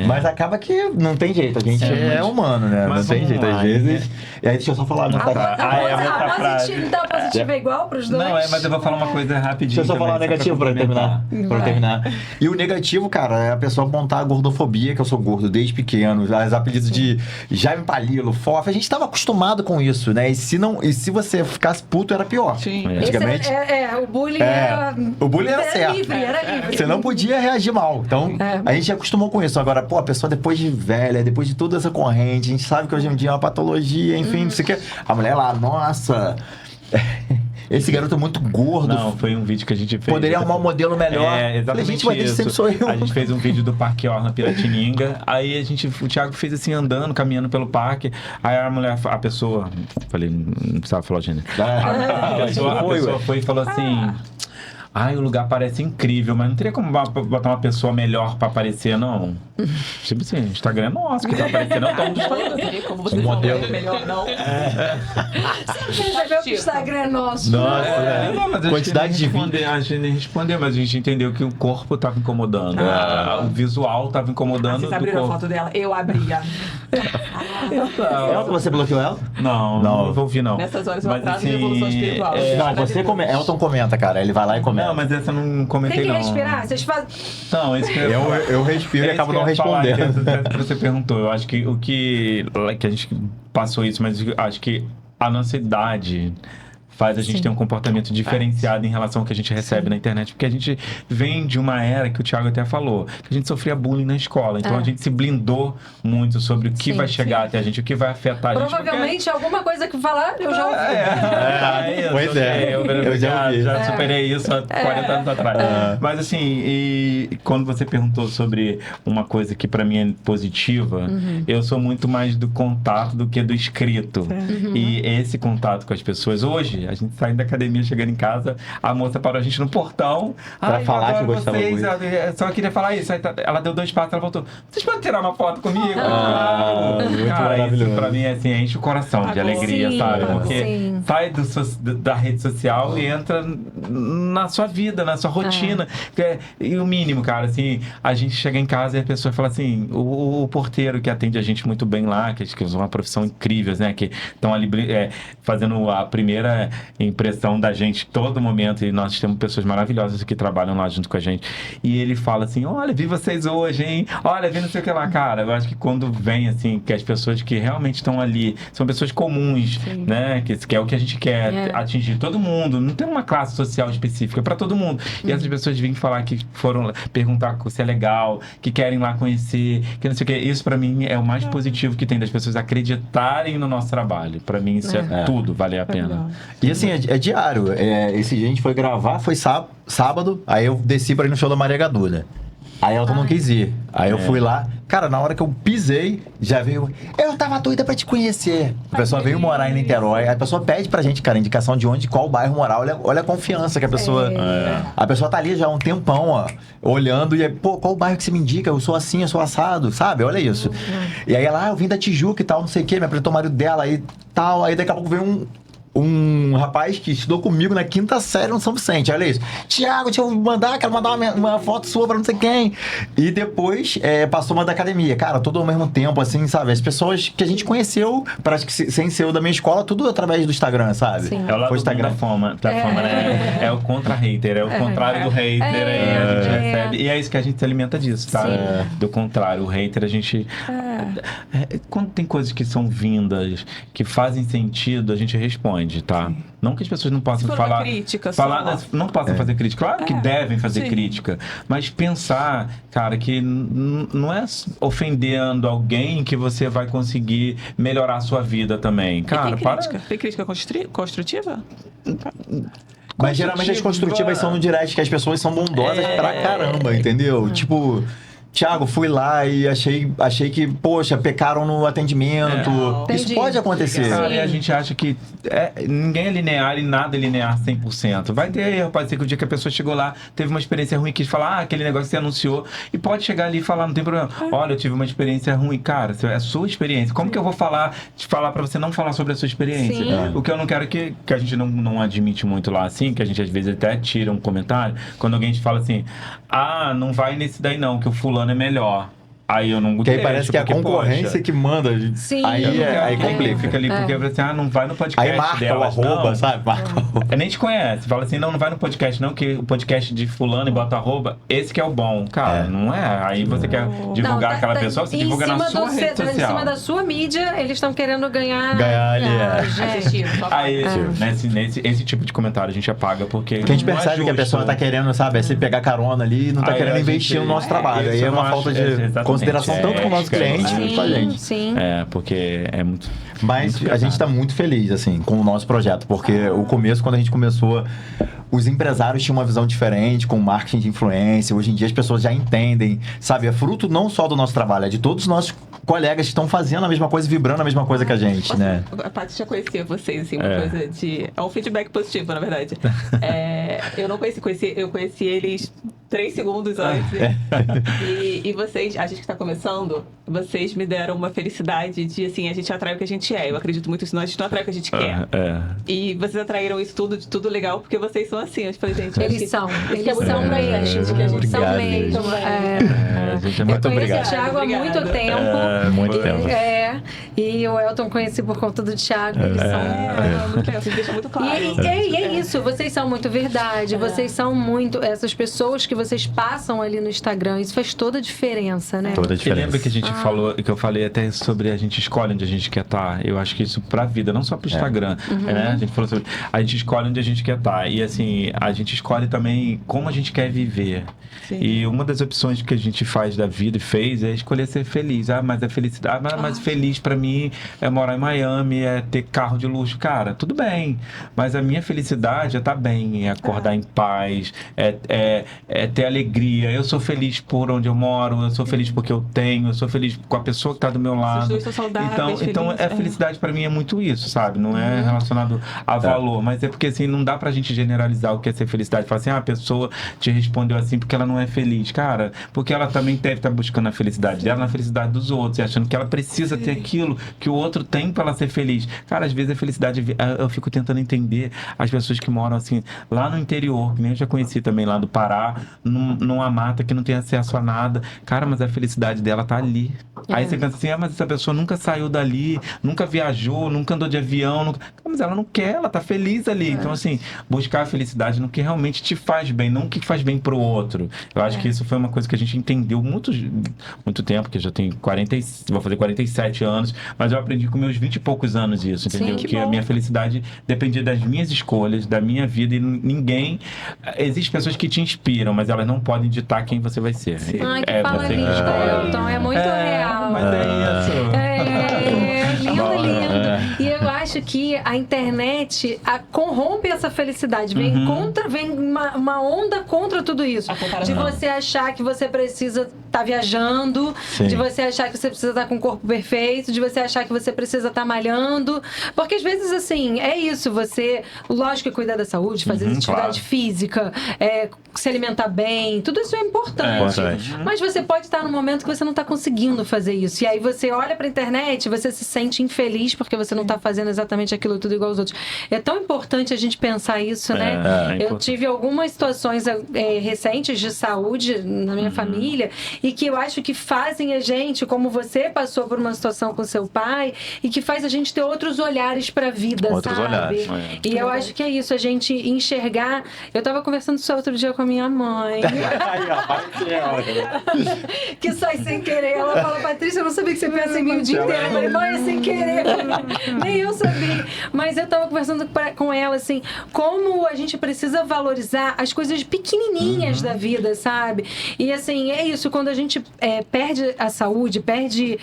Mas acaba que não tem jeito, a gente é humano, né? Mas Não tem vamos jeito, lá, às vezes... E aí, deixa eu só falar... Não, a outra frase. Então, a positiva é igual pros dois? Não, mas eu vou falar uma coisa rapidinho. Deixa eu só falar o também, negativo pra complementar. terminar. E o negativo, cara, é a pessoa apontar a gordofobia, que eu sou gordo desde pequeno, os apelidos de Jaime Palilo, Fof, a gente tava acostumado com isso, né? E se você ficasse puto, era pior. Sim. Antigamente... o bullying era... O bullying era certo. Era livre. Você não podia reagir mal. Então, É. a gente acostumou com isso. Agora, pô, a pessoa depois de velha, depois de toda essa corrente, a gente sabe que hoje em dia é uma patologia, enfim, não sei o que. A mulher lá, nossa, esse garoto é muito gordo. Não, foi um vídeo que a gente fez. Poderia arrumar um modelo melhor. É, exatamente. Falei, gente, mas desde isso. sempre sou eu. A gente fez um vídeo do Parque Orla Piratininga. Aí o Thiago fez assim, andando, caminhando pelo parque. Aí a pessoa. Falei, não precisava falar, gente. A pessoa foi e falou assim. Ai, o lugar parece incrível, mas não teria como botar uma pessoa melhor pra aparecer, não. Tipo assim, o Instagram é nosso, que tá aparecendo, não estamos Não teria como você modelo. fazer melhor, não. Você percebeu que o Instagram é nosso. Nossa, Não, mas quantidade de vídeo. A gente nem respondeu, mas a gente entendeu que o corpo tava incomodando. O visual tava incomodando Vocês do abriram a corpo. foto dela? Eu abria. Elton, você bloqueou ela? Não vou ouvir, não. Nessas horas eu Mas, atraso de assim, evolução espiritual. Não, você comenta. Elton comenta, cara. Ele vai lá e comenta. Não, mas essa eu não comentei, Tem que não. respirar. Vocês fazem... Não, isso que Eu respiro e é isso acabo que não eu ia falar, respondendo. que você perguntou. Eu acho que que a gente passou isso, mas eu acho que a nossa idade faz a gente ter um comportamento diferenciado em relação ao que a gente recebe na internet, porque a gente vem de uma era que o Thiago até falou, que a gente sofria bullying na escola, então a gente se blindou muito sobre o que vai chegar até a gente, o que vai afetar a gente. Provavelmente alguma coisa que falar, eu já ouvi. Pois é. Eu já ouvi. Já superei isso há 40 anos atrás. Mas assim, e quando você perguntou sobre uma coisa que pra mim é positiva, eu sou muito mais do contato do que do escrito. E esse contato com as pessoas, hoje, a gente saindo da academia, chegando em casa, a moça parou a gente no portão. Pra falar que eu gostava vocês, muito. Só queria falar isso. Aí ela deu 2 passos, ela voltou. Vocês podem tirar uma foto comigo? Muito Cara, maravilhoso. isso pra mim, assim, enche o coração de alegria, Sim, sabe? Porque sim. sai da rede social e entra na sua vida, na sua rotina. E o mínimo, cara, assim, a gente chega em casa e a pessoa fala assim, o porteiro que atende a gente muito bem lá, que usam uma profissão incrível, né? Que estão ali fazendo a primeira impressão da gente todo momento, e nós temos pessoas maravilhosas que trabalham lá junto com a gente. E ele fala assim, olha, vi vocês hoje, hein? Olha, vi não sei o que lá, cara. Eu acho que quando vem, assim, que as pessoas que realmente estão ali, são pessoas comuns, né? Que é o que a gente quer atingir todo mundo. Não tem uma classe social específica, para todo mundo. E essas pessoas vêm falar que foram perguntar se é legal, que querem lá conhecer, que não sei o que. Isso para mim é o mais positivo que tem, das pessoas acreditarem no nosso trabalho. Para mim isso é tudo, vale a pena. E assim, é diário. Esse dia a gente foi gravar, foi sábado, aí eu desci pra ir no show da Maria Gadu, né? Aí Elton não quis ir. Aí eu fui lá. Cara, na hora que eu pisei, já veio... Eu tava doida pra te conhecer. A pessoa veio morar em Niterói. A pessoa pede pra gente, cara, indicação de onde, qual bairro morar. Olha a confiança que a pessoa... A pessoa tá ali já há um tempão, ó. Olhando e... Pô, qual bairro que você me indica? Eu sou assim, eu sou assado, sabe? Olha isso. E aí ela, eu vim da Tijuca e tal, não sei o quê. Me apresentou o marido dela e tal. Aí daqui a pouco veio um rapaz que estudou comigo na 5ª série no São Vicente, olha isso. Tiago, deixa eu mandar, quero mandar uma foto sua pra não sei quem. E depois passou uma da academia. Cara, tudo ao mesmo tempo, assim, sabe? As pessoas que a gente conheceu, parece que sem ser o da minha escola, tudo através do Instagram, sabe? Sim. É o lado Foi bom da fama, né? É o contra-hater, é o contrário do hater, aí a gente recebe. E é isso que a gente se alimenta disso, tá? Do contrário, o hater a gente Quando tem coisas que são vindas, que fazem sentido, a gente responde, tá? Sim. Não que as pessoas não possam falar... crítica não possam fazer crítica. Claro que devem fazer crítica. Mas pensar, cara, que não é ofendendo alguém que você vai conseguir melhorar a sua vida também. Cara, Tem crítica construtiva? Mas geralmente as construtivas são no direct, que as pessoas são bondosas pra caramba, entendeu? Tipo... Thiago, fui lá e achei que, poxa, pecaram no atendimento. Isso pode acontecer. Cara, e a gente acha que ninguém é linear e nada é linear 100%. Vai ter erro, pode ser que o dia que a pessoa chegou lá, teve uma experiência ruim, quis falar, aquele negócio que você anunciou, e pode chegar ali e falar, não tem problema. Olha, eu tive uma experiência ruim. Cara, é a sua experiência. Como que eu vou te falar pra você não falar sobre a sua experiência? O que eu não quero é que a gente não admite muito lá assim, que a gente às vezes até tira um comentário, quando alguém te fala assim, não vai nesse daí não, que o fulano é melhor. Aí eu não Porque aí parece que é a concorrência que manda. Sim. Aí complica. Fica ali porque você não vai no podcast. Aí marca delas, o arroba, sabe? Marca o arroba. Nem te conhece. Fala assim, não vai no podcast não, que o podcast de fulano e bota arroba, esse que é o bom. Cara, não é. Aí você quer divulgar aquela pessoa, você divulga na sua rede social. Em cima da sua mídia, eles estão querendo ganhar ali, Aí, esse tipo de comentário a gente apaga, porque a gente percebe que a pessoa tá querendo, sabe, se pegar carona ali, não tá querendo investir no nosso trabalho. Aí é uma falta de consideração tanto com o nosso cliente quanto com a gente. Sim. Porque é muito... Mas a gente está muito feliz, assim, com o nosso projeto, porque o começo, quando a gente começou, os empresários tinham uma visão diferente com o marketing de influência. Hoje em dia as pessoas já entendem, sabe? É fruto não só do nosso trabalho, é de todos os nossos colegas que estão fazendo a mesma coisa, vibrando a mesma coisa que a gente, né? A Paty já conhecia vocês, assim, uma coisa de... É um feedback positivo, na verdade. Eu não eu conheci eles 3 segundos antes. E vocês, a gente que está começando, vocês me deram uma felicidade de, assim, a gente atrai o que a gente é. Eu acredito muito nisso, a gente não atrai o que a gente quer. E vocês atraíram isso tudo legal, porque vocês são assim. Eu falei, gente... Eles são mesmo. Que a gente são mesmo. Muito obrigado. Eu conheço o Thiago há muito tempo. Muito tempo. E o Elton conheci por conta do Thiago. Eles são... muito tempo, deixa muito claro. E é isso, vocês são muito verdade. Vocês são muito... Essas pessoas que vocês passam ali no Instagram, isso faz toda a diferença, né? Toda a diferença. E lembra que a gente falou, que eu falei até sobre a gente escolhe onde a gente quer estar. Eu acho que isso pra vida, não só pro Instagram, né? A gente falou sobre... A gente escolhe onde a gente quer estar. E assim, a gente escolhe também como a gente quer viver. Sim. E uma das opções que a gente faz da vida e fez é escolher ser feliz. Mas a felicidade... Mas feliz pra mim é morar em Miami, é ter carro de luxo. Cara, tudo bem. Mas a minha felicidade é estar bem, é acordar em paz, é ter alegria. Eu sou feliz por onde eu moro, eu sou feliz porque eu tenho, eu sou feliz com a pessoa que está do meu lado. Os dois são saudáveis, então a felicidade para mim é muito isso, sabe? Não é relacionado a valor, mas é porque assim, não dá pra gente generalizar o que é ser felicidade. Falar assim, a pessoa te respondeu assim porque ela não é feliz. Cara, porque ela também deve estar buscando a felicidade dela na felicidade dos outros, e achando que ela precisa ter aquilo que o outro tem para ela ser feliz. Cara, às vezes a felicidade, eu fico tentando entender as pessoas que moram assim, lá no interior, que nem eu já conheci também lá do Pará, numa mata que não tem acesso a nada. Cara, mas a felicidade dela tá ali. Aí você pensa assim, mas essa pessoa nunca saiu dali, nunca viajou, nunca andou de avião, mas ela não quer, ela tá feliz ali. Então assim, buscar a felicidade no que realmente te faz bem, não o que faz bem pro outro. Eu acho que isso foi uma coisa que a gente entendeu muito tempo, que eu já tenho vou fazer 47 anos, mas eu aprendi com meus 20 e poucos anos isso, entendeu? Sim, que a minha felicidade dependia das minhas escolhas, da minha vida, e ninguém... Existem pessoas que te inspiram, mas elas não podem ditar quem você vai ser. Ai, que fala você lindo, Elton. É muito real. Mas é isso. Lindo. E eu acho que a internet corrompe essa felicidade. Vem uma onda contra tudo isso. De você achar que você precisa estar viajando, de você achar que você precisa estar com o corpo perfeito, de você achar que você precisa estar malhando. Porque às vezes, assim, é isso. Você, lógico que cuidar da saúde, fazer atividade física, se alimentar bem, tudo isso é importante. Mas você pode estar num momento que você não está conseguindo fazer isso. E aí você olha pra internet e você se sente infeliz porque porque você não tá fazendo exatamente aquilo tudo igual aos outros. É tão importante a gente pensar isso, né? Eu tive algumas situações recentes de saúde na minha família e que eu acho que fazem a gente, como você passou por uma situação com seu pai, e que faz a gente ter outros olhares pra vida, Outros sabe? olhares. E eu acho que é isso, a gente enxergar... Eu tava conversando isso outro dia com a minha mãe. Que sai sem querer. Ela fala, Patrícia, eu não sabia que você pensa em mim o dia inteiro. Eu falei, mãe, é sem querer. Nem eu sabia. Mas eu tava conversando com ela, assim, como a gente precisa valorizar as coisas pequenininhas da vida, sabe? E, assim, é isso. Quando a gente perde a saúde, perde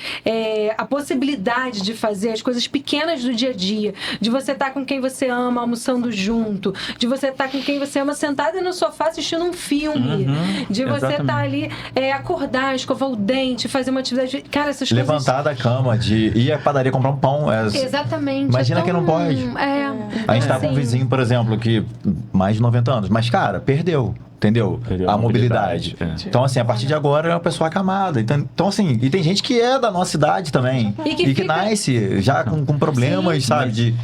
a possibilidade de fazer as coisas pequenas do dia a dia, de você estar com quem você ama, almoçando junto, de você estar com quem você ama, sentada no sofá assistindo um filme, de você estar ali, acordar, escovar o dente, fazer uma atividade... Cara, essas Levantar da cama, de ir à padaria comprar um pão. Exatamente. Imagina quem não pode. A gente tá com um vizinho, por exemplo, que mais de 90 anos, mas, cara, perdeu. Entendeu? A mobilidade. Então, assim, a partir de agora é uma pessoa acamada. Então, assim, e tem gente que é da nossa idade também. E que nasce já com problemas, sabe?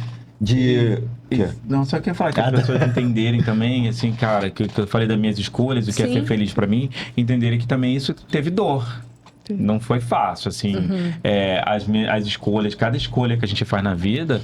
Não, só queria falar que as pessoas entenderem também, assim, cara, que eu falei das minhas escolhas, o que é ser feliz pra mim, entenderem que também isso teve dor. Não foi fácil, assim. As escolhas, cada escolha que a gente faz na vida,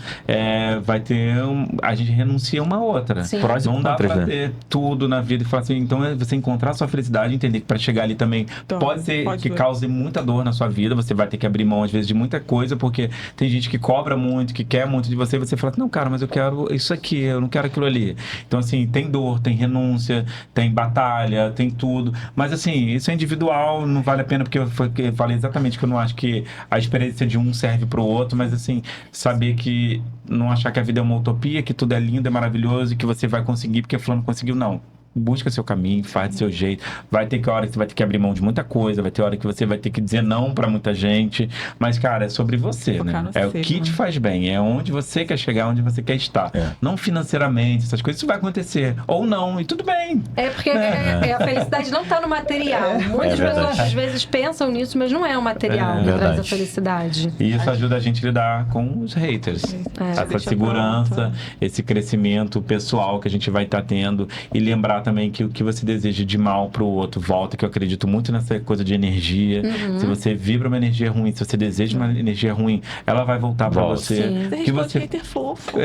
vai ter... a gente renuncia uma outra. Não dá pra ter tudo na vida e falar assim. Então, você encontrar a sua felicidade, entender que pra chegar ali também pode ser que cause muita dor na sua vida. Você vai ter que abrir mão, às vezes, de muita coisa, porque tem gente que cobra muito, que quer muito de você. E você fala, não, cara, mas eu quero isso aqui, eu não quero aquilo ali. Então, assim, tem dor, tem renúncia, tem batalha, tem tudo. Mas, assim, isso é individual, não vale a pena, porque eu falei exatamente que eu não acho que a experiência de um serve pro outro, mas assim, saber que não achar que a vida é uma utopia, que tudo é lindo, é maravilhoso e que você vai conseguir porque fulano conseguiu, não. Busca seu caminho, faz do seu jeito. Vai ter hora que você vai ter que abrir mão de muita coisa, vai ter hora que você vai ter que dizer não pra muita gente. Mas, cara, é sobre você, né? É o que te faz bem, é onde você quer chegar, onde você quer estar. Não financeiramente, essas coisas, isso vai acontecer. Ou não, e tudo bem. Porque a felicidade não tá no material. Muitas pessoas, às vezes, pensam nisso, mas não é o material que traz a felicidade. E isso ajuda a gente a lidar com os haters. Essa segurança, esse crescimento pessoal que a gente vai estar tendo e lembrar também que o que você deseja de mal pro outro volta, que eu acredito muito nessa coisa de energia. Se você vibra uma energia ruim, se você deseja uma energia ruim, ela vai voltar pra você. Que você hater fofo.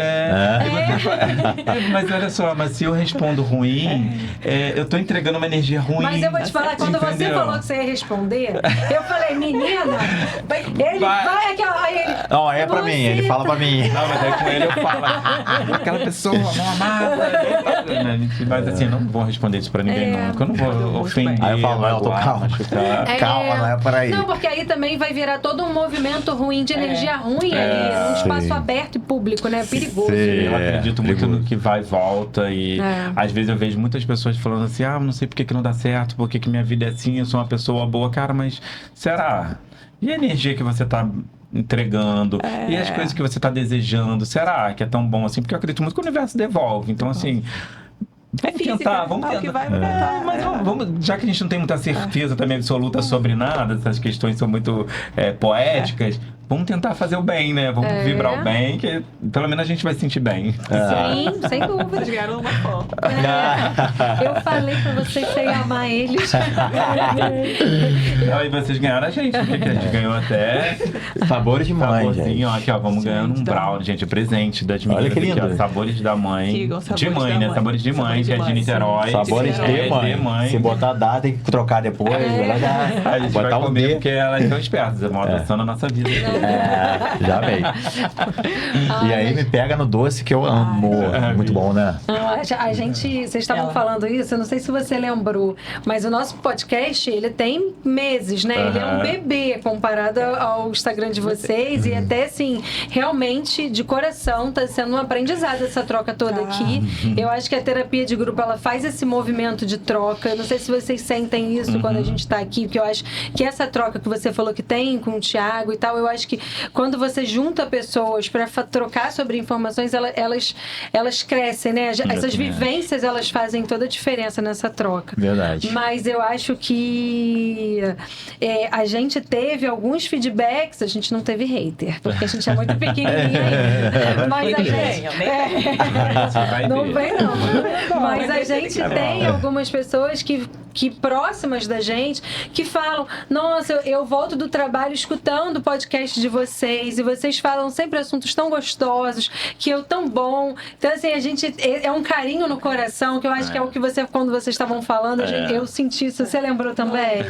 Mas olha só, mas se eu respondo ruim, eu tô entregando uma energia ruim. Mas eu vou te falar, quando você falou que você ia responder, eu falei, menina, ele vai aqui, ó, ele... Não, é pra mim, ele fala pra mim. Não, mas aí com ele eu falo, aquela pessoa mal amada. Mas assim, não vou responder isso pra ninguém, não. Porque eu não vou ofender. Aí eu falo, eu tô calma. Calma, não é por aí. Não, porque aí também vai virar todo um movimento ruim, de energia ruim ali, num espaço aberto e público, né? Perigoso. Eu acredito muito no que vai e volta. E às vezes eu vejo muitas pessoas falando assim, não sei por que não dá certo, por que minha vida é assim, eu sou uma pessoa boa. Cara, mas será? E a energia que você tá entregando? E as coisas que você tá desejando? Será que é tão bom assim? Porque eu acredito muito que o universo devolve. Então, assim... Vamos tentar. Mas vamos, já que a gente não tem muita certeza também absoluta sobre nada, essas questões são muito poéticas, vamos tentar fazer o bem, né? Vamos vibrar o bem, que pelo menos a gente vai se sentir bem. Sim, sem dúvida. Vocês ganharam uma foto. Eu falei pra vocês que ia amar eles. Aí vocês ganharam a gente, porque a gente ganhou até Sabores de mãe, gente. Ó, aqui, ó, vamos ganhando um brownie, gente, presente das meninas. Olha que lindo. Aqui, ó, Sabores da Mãe. De mãe, né? Sabores de mãe, que é de Niterói. Sabores de mãe. Se botar a data, tem que trocar depois. A gente vai comer porque elas são espertas, vão adoçando a nossa vida. Já veio. E aí me pega no doce que eu amo. Muito bom, né? A gente, vocês estavam falando isso, eu não sei se você lembrou, mas o nosso podcast, ele tem meses, né? Ele é um bebê comparado ao Instagram de vocês e até assim, realmente, de coração, tá sendo um aprendizado essa troca toda aqui. Eu acho que a terapia de grupo, ela faz esse movimento de troca. Eu não sei se vocês sentem isso quando a gente tá aqui, porque eu acho que essa troca que você falou que tem com o Thiago e tal, eu acho que quando você junta pessoas para trocar sobre informações, elas crescem, né? Essas vivências, elas fazem toda a diferença nessa troca. Verdade. Mas eu acho que a gente teve alguns feedbacks, a gente não teve hater, porque a gente é muito pequenininha ainda. Mas a gente... Não vem, não. Mas a gente tem algumas pessoas que próximas da gente, que falam, nossa, eu volto do trabalho escutando o podcast de vocês, e vocês falam sempre assuntos tão gostosos, que eu tão bom. Então, assim, a gente... É um carinho no coração, que eu acho que é o que quando vocês estavam falando, eu senti isso. Você lembrou também?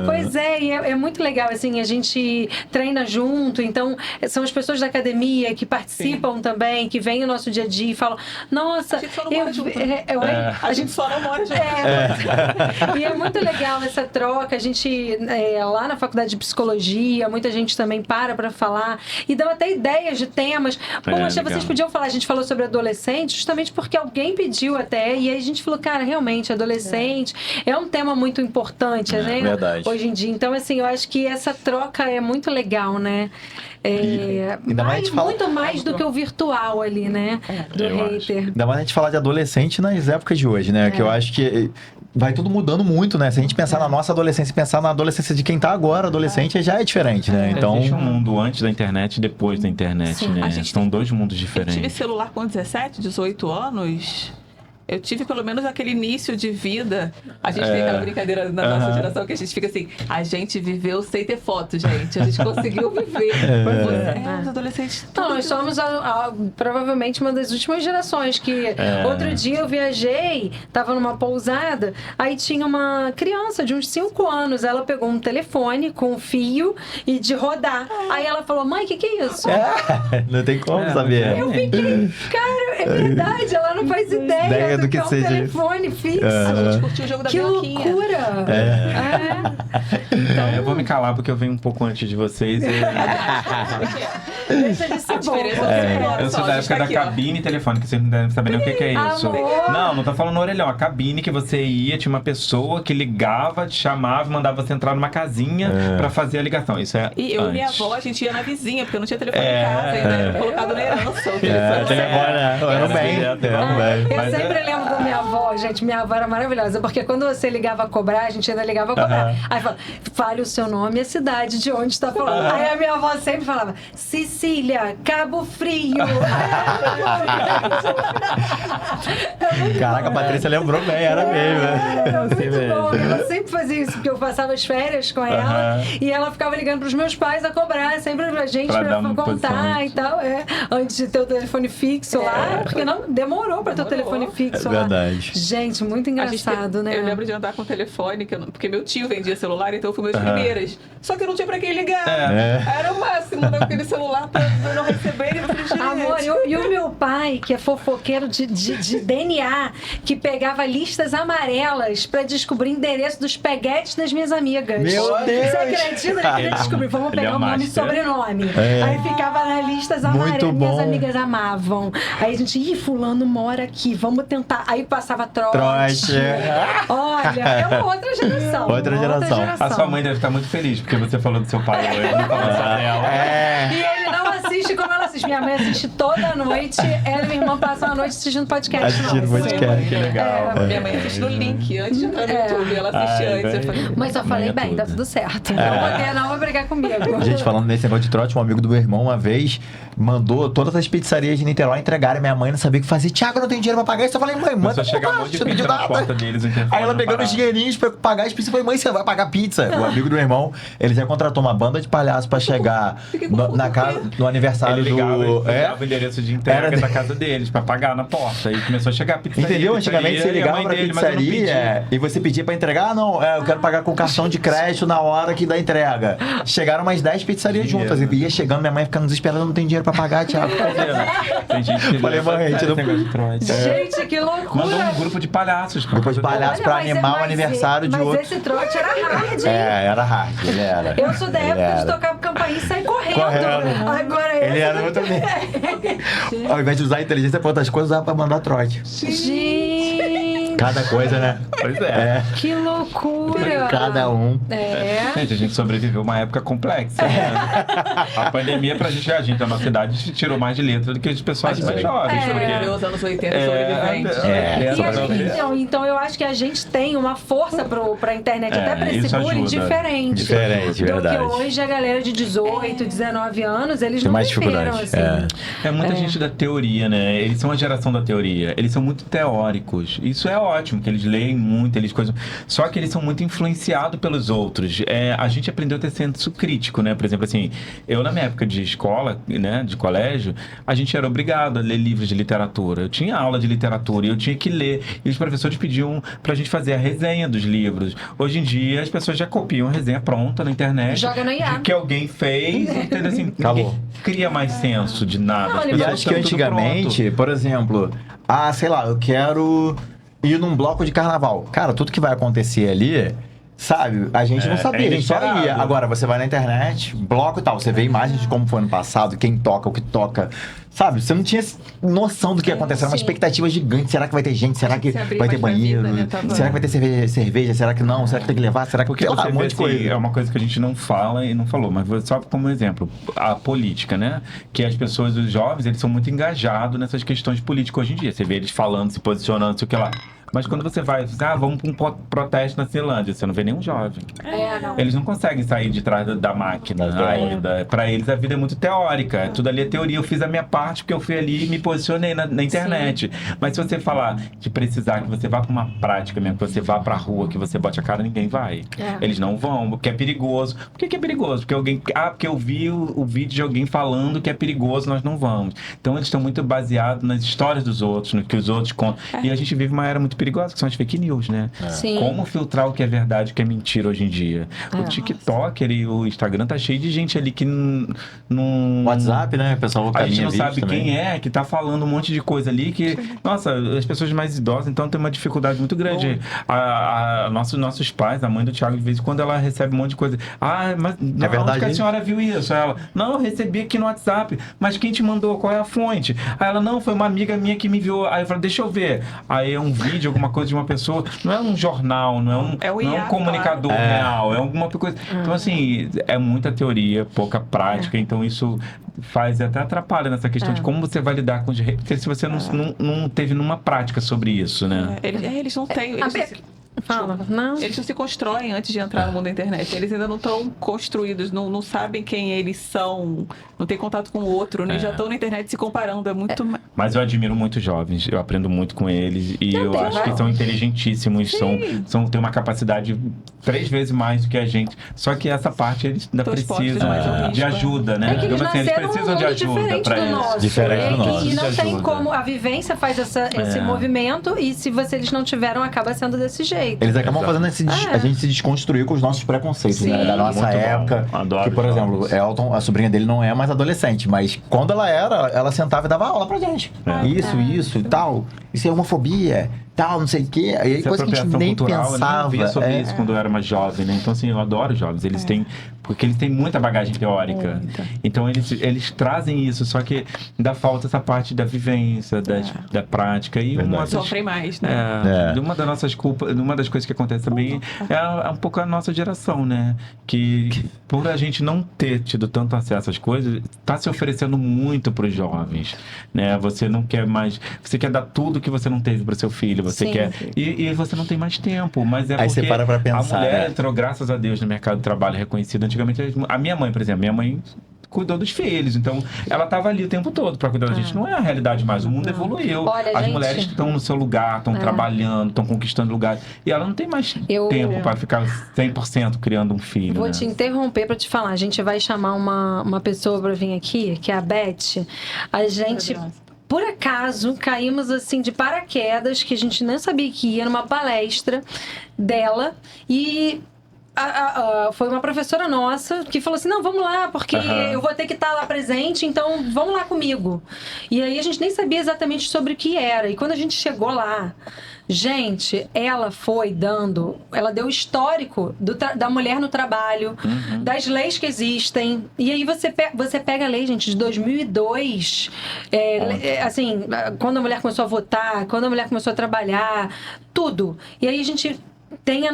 Pois é, e é muito legal, assim, a gente treina junto, então, são as pessoas da academia que participam também, que vêm no nosso dia a dia e falam, nossa, a gente só não mora junto. E é muito legal essa troca. A gente, lá na faculdade de psicologia, muita gente também para falar e dão até ideias de temas. Poxa, vocês podiam falar, a gente falou sobre adolescente, justamente porque alguém pediu até, e aí a gente falou, cara, realmente, adolescente é um tema muito importante, né? Verdade. Hoje em dia. Então, assim, eu acho que essa troca é muito legal, né? Muito mais do que o virtual ali, né? Do hater. Ainda mais a gente falar de adolescente nas épocas de hoje, né? Que eu acho que vai tudo mudando muito, né? Se a gente pensar na nossa adolescência e pensar na adolescência de quem tá agora, adolescente, já é diferente, né? Então... Existe um mundo antes da internet e depois da internet, né? São dois mundos diferentes. Eu tive celular com 17, 18 anos... Eu tive pelo menos aquele início de vida. A gente tem aquela brincadeira na nossa geração que a gente fica assim, a gente viveu sem ter foto, gente. A gente conseguiu viver. Os adolescentes... Não, nós somos provavelmente uma das últimas gerações que... Outro dia eu viajei, tava numa pousada, aí tinha uma criança de uns 5 anos, ela pegou um telefone com um fio e de rodar. Aí ela falou, mãe, o que é isso? Não tem como saber. Eu fiquei, cara, é verdade, ela não faz ideia do que seja um telefone fixo. A gente curtiu o jogo da Bioquinha. Que loucura! Então, eu vou me calar porque eu venho um pouco antes de vocês. Deixa de ser bom. Eu sou da época da cabine telefônica, vocês não devem saber nem o que é isso. Não tô falando no orelhão. A cabine que você ia, tinha uma pessoa que ligava, te chamava, mandava você entrar numa casinha pra fazer a ligação. Isso é E eu e minha avó, a gente ia na vizinha, porque eu não tinha telefone em casa ainda. Colocado na herança. Eu sempre lembro da minha avó, gente. Minha avó era maravilhosa, porque quando você ligava a cobrar, a gente ainda ligava a cobrar. Aí fala, fale o seu nome e a cidade de onde está falando. Aí a minha avó sempre falava, Sicília, Cabo Frio. Caraca, a Patrícia lembrou bem, era mesmo. Muito bom. Ela sempre fazia isso, porque eu passava as férias com ela e ela ficava ligando pros meus pais a cobrar, sempre pra gente, pra contar e tal. Antes de ter o telefone fixo lá, porque não demorou pra ter o telefone fixo lá. Verdade. Gente, muito engraçado, né? Eu lembro de andar com o telefone, porque meu tio vendia celular, então eu fui meus primeiras. Só que eu não tinha pra quem ligar. Era o máximo, né? Aquele celular pra eu não receber. Amor, e o meu pai, que é fofoqueiro de DNA, que pegava listas amarelas pra descobrir o endereço dos peguetes das minhas amigas. Meu Deus! Você acredita? Ele descobriu, vamos pegar o nome e sobrenome. Aí ficava nas listas amarelas, minhas amigas amavam. Aí a gente, fulano mora aqui, vamos tentar. Aí passava trote. Olha, é uma outra geração. Outra geração. A sua mãe deve estar muito feliz, porque você falou do seu pai hoje, não falou só dela. E ele não assiste como ela assiste. Minha mãe assiste toda noite. Ela e minha irmã passam a noite assistindo podcast. Assistindo podcast, que legal. Minha mãe assiste no link, antes de entrar no YouTube. Ela assiste antes. Mas só falei bem, tá tudo certo. Não vai brigar comigo. Gente, falando nesse negócio de trote, um amigo do meu irmão uma vez mandou todas as pizzarias de Niterói entregarem. Minha mãe não sabia o que fazer. Thiago, não tem dinheiro pra pagar isso. Eu falei, mãe, manda chegar um monte de pizza na porta deles. Aí ela pegando os dinheirinhos pra pagar as pizzas. Eu falei, mãe, você vai pagar pizza? O amigo do meu irmão, ele já contratou uma banda de palhaços pra chegar na casa, no aniversário ele ligava o endereço de entrega da casa deles pra pagar na porta. Aí começou a chegar a pizzaria. Entendeu? Antigamente você ligava pra pizzaria e você pedia pra entregar. Não, eu quero pagar com cartão de crédito na hora que dá entrega. Chegaram umas 10 pizzarias juntas. E ia chegando, minha mãe ficando desesperada, não tem dinheiro pra pagar, Thiago. Tem gente que falei, mãe, a gente não... Gente, que loucura. Mandou um grupo de palhaços. Grupo de palhaços pra animar o aniversário de outro. Mas esse trote era hard, hein? Era hard, ele era. Eu sou da época de tocar campainha e sair correndo. Agora ele era outro nível. Ao invés de usar a inteligência pra outras coisas, usava pra mandar trote. Gente! Cada coisa, né? Pois é. Que loucura! Cada um. Gente, a gente sobreviveu uma época complexa. Né? A pandemia, pra gente, a gente da nossa idade tirou mais de letra do que os pessoas mais jovens. Sobreviveu os anos 80 sobreviventes. Então eu acho que a gente tem uma força pra internet, até pra esse isso bullying ajuda. diferente. Diferente, do verdade. que hoje a galera de 18, 19 anos, eles Tem não mais viveram, dificuldade. assim. É muita gente da teoria, né? Eles são a geração da teoria. Eles são muito teóricos. Isso é ótimo, que eles leem muito, eles coisas. Só que eles são muito influenciados pelos outros. A gente aprendeu a ter senso crítico, né? Por exemplo, assim, eu na minha época de escola, né, de colégio, a gente era obrigado a ler livros de literatura. Eu tinha aula de literatura e eu tinha que ler. E os professores pediam pra gente fazer a resenha dos livros. Hoje em dia, as pessoas já copiam a resenha pronta na internet. Joga no IA. Que alguém fez, entendeu? Assim, Acabou. ninguém cria mais senso de nada. Não, As e E pessoas acho que estão tudo antigamente, por exemplo, sei lá, eu quero ir num bloco de carnaval. Cara, tudo que vai acontecer ali, sabe? A gente não sabia, a gente só inesperado. ia. Agora, você vai na internet, bloco e tal, você vê imagens de como foi ano passado, quem toca, o que toca. Sabe? Você não tinha noção do que ia acontecer. Era uma sim. expectativa gigante. Será que vai ter gente? Será que Se abrir vai ter mais pra banheiro? vida, né? Tava- Será que vai ter cerveja? Será que não? Será que tem que levar? Será que Porque sei lá, você um vê, monte de assim, coisa? é uma coisa que a gente não fala e não falou, mas só como exemplo, a política, né? Que as pessoas, os jovens, eles são muito engajados nessas questões políticas hoje em dia. Você vê eles falando, se posicionando, não sei o que lá. Mas quando você vai, vamos para um protesto na Ceilândia, você não vê nenhum jovem. Não. Eles não conseguem sair de trás da máquina ainda. Para eles, a vida é muito teórica. Tudo ali é teoria. Eu fiz a minha parte porque eu fui ali e me posicionei na internet. Mas se você falar de precisar que você vá para uma prática mesmo, que você vá para a rua, que você bote a cara, ninguém vai. Eles não vão, porque é perigoso. Por que é perigoso? Porque porque eu vi o vídeo de alguém falando que é perigoso, nós não vamos. Então eles estão muito baseados nas histórias dos outros, no que os outros contam. E a gente vive uma era muito perigosa, que são as fake news, né? Sim. Como filtrar o que é verdade e o que é mentira hoje em dia? O TikTok e o Instagram tá cheio de gente ali que não... WhatsApp, né? O pessoal A gente caminha não vídeo sabe também. quem é que tá falando um monte de coisa ali que... Nossa, as pessoas mais idosas, então, tem uma dificuldade muito grande. Nossos pais, a mãe do Thiago, de vez em quando ela recebe um monte de coisa. Mas não, verdade onde que a isso? senhora viu isso? Aí ela, não, eu recebi aqui no WhatsApp. Mas quem te mandou? Qual é a fonte? Aí ela, não, foi uma amiga minha que me enviou. Aí eu falei, deixa eu ver. Aí é um vídeo, alguma coisa de uma pessoa. Não é um jornal, não é um IA, comunicador real. É alguma coisa. Então, assim, é muita teoria, pouca prática. Então, isso faz até atrapalha nessa questão de como você vai lidar com os redes. Porque se você não teve nenhuma prática sobre isso, né? Eles não têm. Fala. Não. Eles não se constroem antes de entrar no mundo da internet. Eles ainda não estão construídos, não sabem quem eles são, não tem contato com o outro, né? Já estão na internet se comparando. É muito. Mas eu admiro muito jovens, eu aprendo muito com eles e eu acho que são inteligentíssimos, têm uma capacidade 3 vezes mais do que a gente. Só que essa parte eles ainda Teus postos precisam mais ao de risco, ajuda, né? É que eles Então, assim, eles nasceram precisam num de mundo ajuda diferente para do isso. nosso. Diferente do nosso. E não De tem ajuda. como. A vivência faz esse movimento e se eles não tiveram, acaba sendo desse jeito. Eles acabam Exato. fazendo a gente se desconstruir com os nossos preconceitos, né? Da nossa muito bom. época. Adoro Que, por jovens. exemplo, Elton, a sobrinha dele não é mais adolescente, mas quando ela era, ela sentava e dava aula pra gente. Isso e tal. Isso é homofobia, tal, não sei o quê. Aí Essa coisa que a gente apropriação nem cultural, eu nem pensava. ouvia sobre isso quando eu era mais jovem, né? Então, assim, eu adoro jovens. Eles têm... Porque eles têm muita bagagem teórica. Então, eles trazem isso. Só que ainda falta essa parte da vivência, da prática. E Verdade. uma das... Sofrem mais, né? Uma das nossas culpas, uma das coisas que acontece também é um pouco a nossa geração, né? Que por a gente não ter tido tanto acesso às coisas, tá se oferecendo muito para os jovens, né? Você não quer mais, você quer dar tudo que você não teve para o seu filho, você Sim. quer e você não tem mais tempo, mas é Aí porque você para pra pensar, a mulher né? entrou, graças a Deus, no mercado de trabalho reconhecido. Antigamente, a minha mãe, por exemplo, cuidou dos filhos, então ela estava ali o tempo todo para cuidar da gente. Não é a realidade mais, o mundo evoluiu. Olha, As gente, mulheres estão no seu lugar, estão trabalhando, estão conquistando lugar. E ela não tem mais tempo para ficar 100% criando um filho. Vou né? te interromper para te falar. A gente vai chamar uma pessoa para vir aqui, que é a Beth. A gente, por acaso, caímos assim de paraquedas, que a gente nem sabia que ia numa palestra dela. E foi uma professora nossa que falou assim, não, vamos lá, porque eu vou ter que estar lá presente, então vamos lá comigo. E aí a gente nem sabia exatamente sobre o que era. E quando a gente chegou lá, gente, ela deu histórico da mulher no trabalho, das leis que existem. E aí você pega a lei, gente, de 2002, assim, quando a mulher começou a votar, quando a mulher começou a trabalhar, tudo. E aí a gente tem a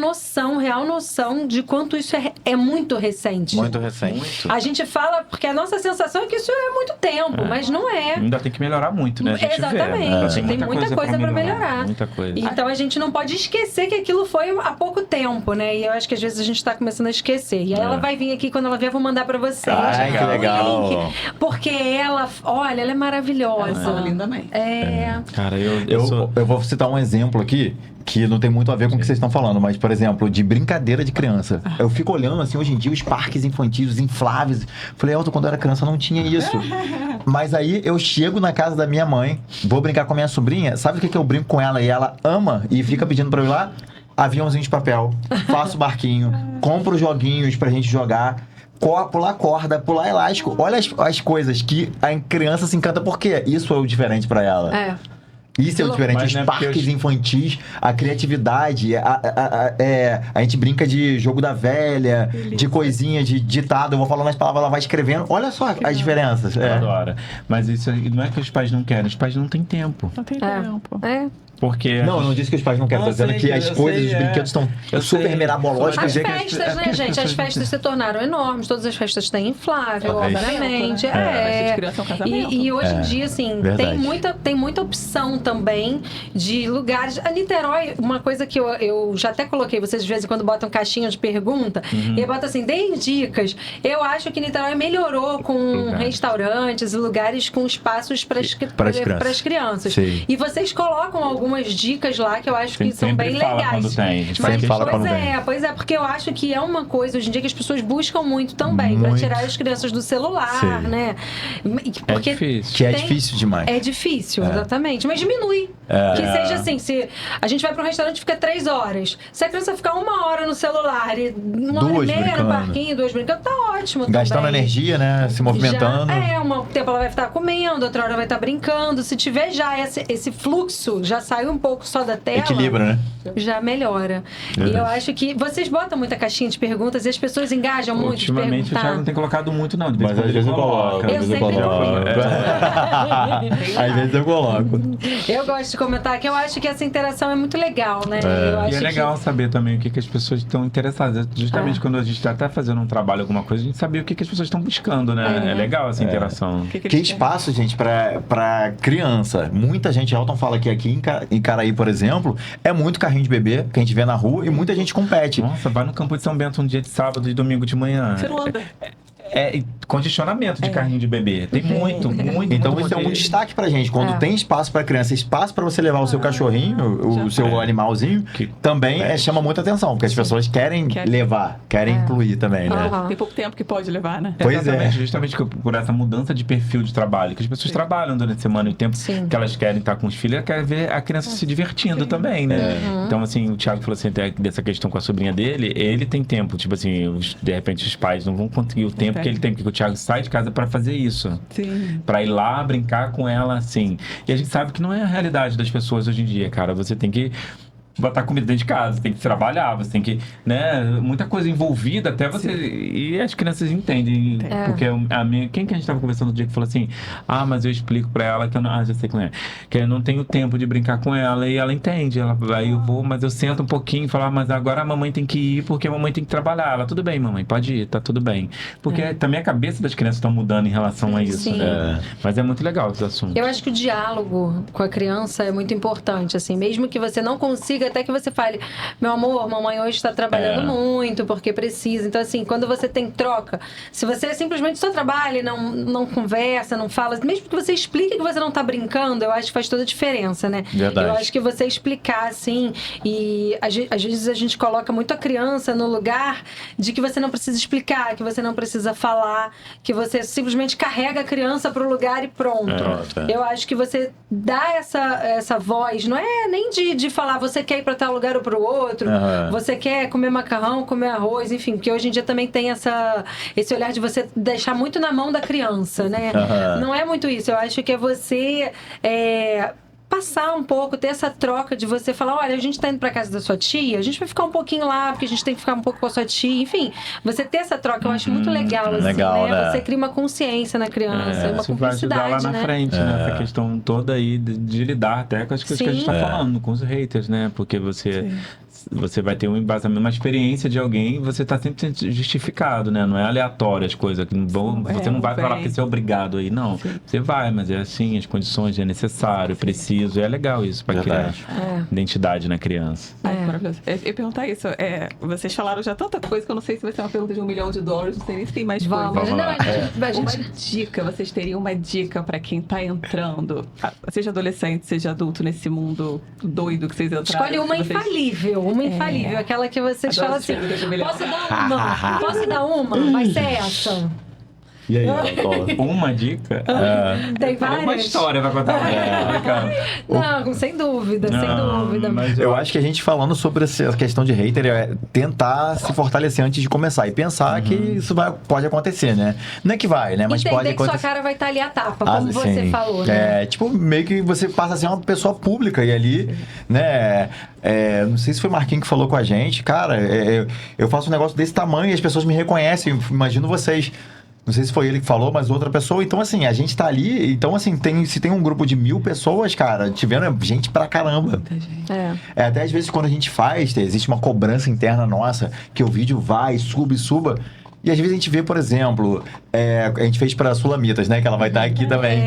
real noção de quanto isso é muito recente. Muito recente. A gente fala, porque a nossa sensação é que isso é muito tempo, mas não é. Ainda tem que melhorar muito, né? A gente Exatamente. Vê, né? Tem muita coisa pra melhorar. Muita coisa. Então a gente não pode esquecer que aquilo foi há pouco tempo, né? E eu acho que às vezes a gente tá começando a esquecer. E aí ela vai vir aqui, quando ela vier, eu vou mandar pra você. Ai, que legal. Porque ela é maravilhosa. Ela é lindamente. Cara, eu vou citar um exemplo aqui que não tem muito a ver com o que vocês estão falando, mas, por exemplo, de brincadeira de criança. Eu fico olhando, assim, hoje em dia, os parques infantis, os infláveis. Falei, Elton, quando eu era criança não tinha isso. Mas aí eu chego na casa da minha mãe, vou brincar com a minha sobrinha, sabe o que eu brinco com ela e ela ama e fica pedindo pra eu ir lá? Aviãozinho de papel, faço barquinho, compro joguinhos pra gente jogar. Pular corda, pular elástico. Olha as coisas que a criança se encanta, porque isso é o diferente pra ela. Isso é o diferente. Os parques infantis, a criatividade, a gente brinca de jogo da velha, de coisinha, de ditado. Eu vou falando as palavras, ela vai escrevendo. Olha só as diferenças. Adora. Mas isso aí não é que os pais não querem, os pais não têm tempo. Não tem tempo. Porque não, eu não disse que os pais não querem, tô dizendo que as coisas, os brinquedos estão super mirabológicos. As festas, né, gente? As festas se tornaram enormes, todas as festas têm inflável, obviamente. Festa de criança é um casamento. E hoje em dia, assim, tem muita opção também de lugares. A Niterói, uma coisa que eu já até coloquei, vocês de vez em quando botam caixinha de pergunta, e bota assim, deem dicas. Eu acho que Niterói melhorou com restaurantes e lugares com espaços para as crianças. Sim. E vocês colocam algumas dicas lá que eu acho que são bem legais. Quando tem. Pois é, porque eu acho que é uma coisa hoje em dia que as pessoas buscam muito também, para tirar as crianças do celular, né? Porque é difícil. Que é difícil demais. É difícil, exatamente. Mas diminui. Que seja assim, se a gente vai para um restaurante e fica 3 horas. Se a criança ficar 1 hora no celular e 1h30 no parquinho, 2 brincando, tá ótimo. Gastando energia, né? Se movimentando. Um tempo ela vai estar comendo, outra hora vai estar brincando. Se tiver já esse fluxo, já sai um pouco só da tela. Equilibra, né? Já melhora. E eu acho que vocês botam muita caixinha de perguntas e as pessoas engajam muito de perguntar. Ultimamente o Thiago não tem colocado muito, não. Mas às vezes eu coloco. Eu sempre coloco. Às vezes eu coloco. Eu gosto de comentar que eu acho que essa interação é muito legal, né? E é legal saber também o que as pessoas estão interessadas. Justamente quando a gente está até fazendo um trabalho, alguma coisa, a gente sabe o que as pessoas estão buscando, né? É legal essa interação. Que espaço, gente, pra criança. Muita gente, Elton fala que aqui em Caraí, por exemplo, é muito carrinho de bebê que a gente vê na rua e muita gente compete. Nossa, vai no campo de São Bento um dia de sábado e domingo de manhã. Você não anda. Condicionamento de carrinho de bebê. Tem muito. Então isso é um destaque pra gente. Quando tem espaço pra criança, espaço pra você levar o seu cachorrinho, o seu animalzinho, também chama muita atenção, porque as pessoas querem levar, querem incluir também, né? Tem pouco tempo que pode levar, né? Pois justamente por essa mudança de perfil de trabalho, que as pessoas trabalham durante a semana e o tempo que elas querem estar com os filhos, elas querem ver a criança se divertindo também, né? Então, assim, o Thiago falou assim, dessa questão com a sobrinha dele, ele tem tempo, tipo assim, de repente os pais não vão conseguir o tempo que ele tem, porque o Thiago sai de casa para fazer isso. Para ir lá brincar com ela, assim. E a gente sabe que não é a realidade das pessoas hoje em dia, cara. Você tem que botar comida dentro de casa, você tem que trabalhar, você tem que, né, muita coisa envolvida até você, e as crianças entendem, porque quem que a gente estava conversando no dia que falou assim, mas eu explico pra ela que eu não, já sei quem é, que eu não tenho tempo de brincar com ela, e ela entende, aí eu vou, mas eu sento um pouquinho e falo, mas agora a mamãe tem que ir, porque a mamãe tem que trabalhar, ela, tudo bem mamãe, pode ir, tá tudo bem, porque também a cabeça das crianças estão mudando em relação a isso, né? Mas é muito legal esse assunto. Eu acho que o diálogo com a criança é muito importante, assim, mesmo que você não consiga, até que você fale, meu amor, mamãe hoje está trabalhando muito, porque precisa. Então, assim, quando você tem troca, se você simplesmente só trabalha e não conversa, não fala, mesmo que você explique que você não está brincando, eu acho que faz toda a diferença, né? Verdade. Eu acho que você explicar, assim, e às vezes a gente coloca muito a criança no lugar de que você não precisa explicar, que você não precisa falar, que você simplesmente carrega a criança para o lugar e pronto. Eu acho que você dá essa voz, não é nem de falar, você quer quer ir para tal lugar ou para o outro, você quer comer macarrão, comer arroz, enfim, porque hoje em dia também tem esse olhar de você deixar muito na mão da criança, né? Não é muito isso, eu acho que é você passar um pouco, ter essa troca de você falar, olha, a gente tá indo pra casa da sua tia, a gente vai ficar um pouquinho lá, porque a gente tem que ficar um pouco com a sua tia, enfim, você ter essa troca, eu acho muito legal, assim, né? Você cria uma consciência na criança, uma isso vai ajudar lá na frente, né? Essa questão toda aí de lidar até com as coisas que a gente tá falando, com os haters, né? Porque você vai ter um embasamento, uma experiência de alguém, você tá sempre justificado, né? Não é aleatório as coisas. Você não vai falar que você é obrigado aí, não. Você vai, mas é assim, as condições, é necessário, preciso. É legal isso para criar identidade na criança. Maravilhoso. Eu perguntar isso, vocês falaram já tanta coisa que eu não sei se vai ser uma pergunta de $1 milhão, não sei nem se tem mais coisa. Vamos lá. Uma dica, vocês teriam uma dica para quem tá entrando, seja adolescente, seja adulto, nesse mundo doido que vocês entraram? Escolhe uma infalível. Uma infalível, aquela que vocês falam assim, posso dar uma? Posso dar uma? Vai ser essa. E aí, uma dica? Tem várias? Uma história vai contar. Não, sem dúvida, sem dúvida. Mas eu acho que a gente falando sobre essa questão de hater é tentar se fortalecer antes de começar e pensar que isso pode acontecer, né? Não é que vai, né? Mas entender pode acontecer. Que sua cara vai estar ali a tapa, como você falou, né? Tipo, meio que você passa a ser uma pessoa pública e ali, né? Não sei se foi o Marquinhos que falou com a gente. Cara, eu faço um negócio desse tamanho e as pessoas me reconhecem. Imagino vocês. Não sei se foi ele que falou, mas outra pessoa. Então, assim, a gente tá ali. Então, assim, se tem um grupo de 1000 pessoas, cara, tiveram gente pra caramba. Até às vezes, quando a gente faz, existe uma cobrança interna nossa, que o vídeo vai, suba. E às vezes a gente vê, por exemplo, a gente fez pra Sulamitas, né? Que ela vai estar aqui também.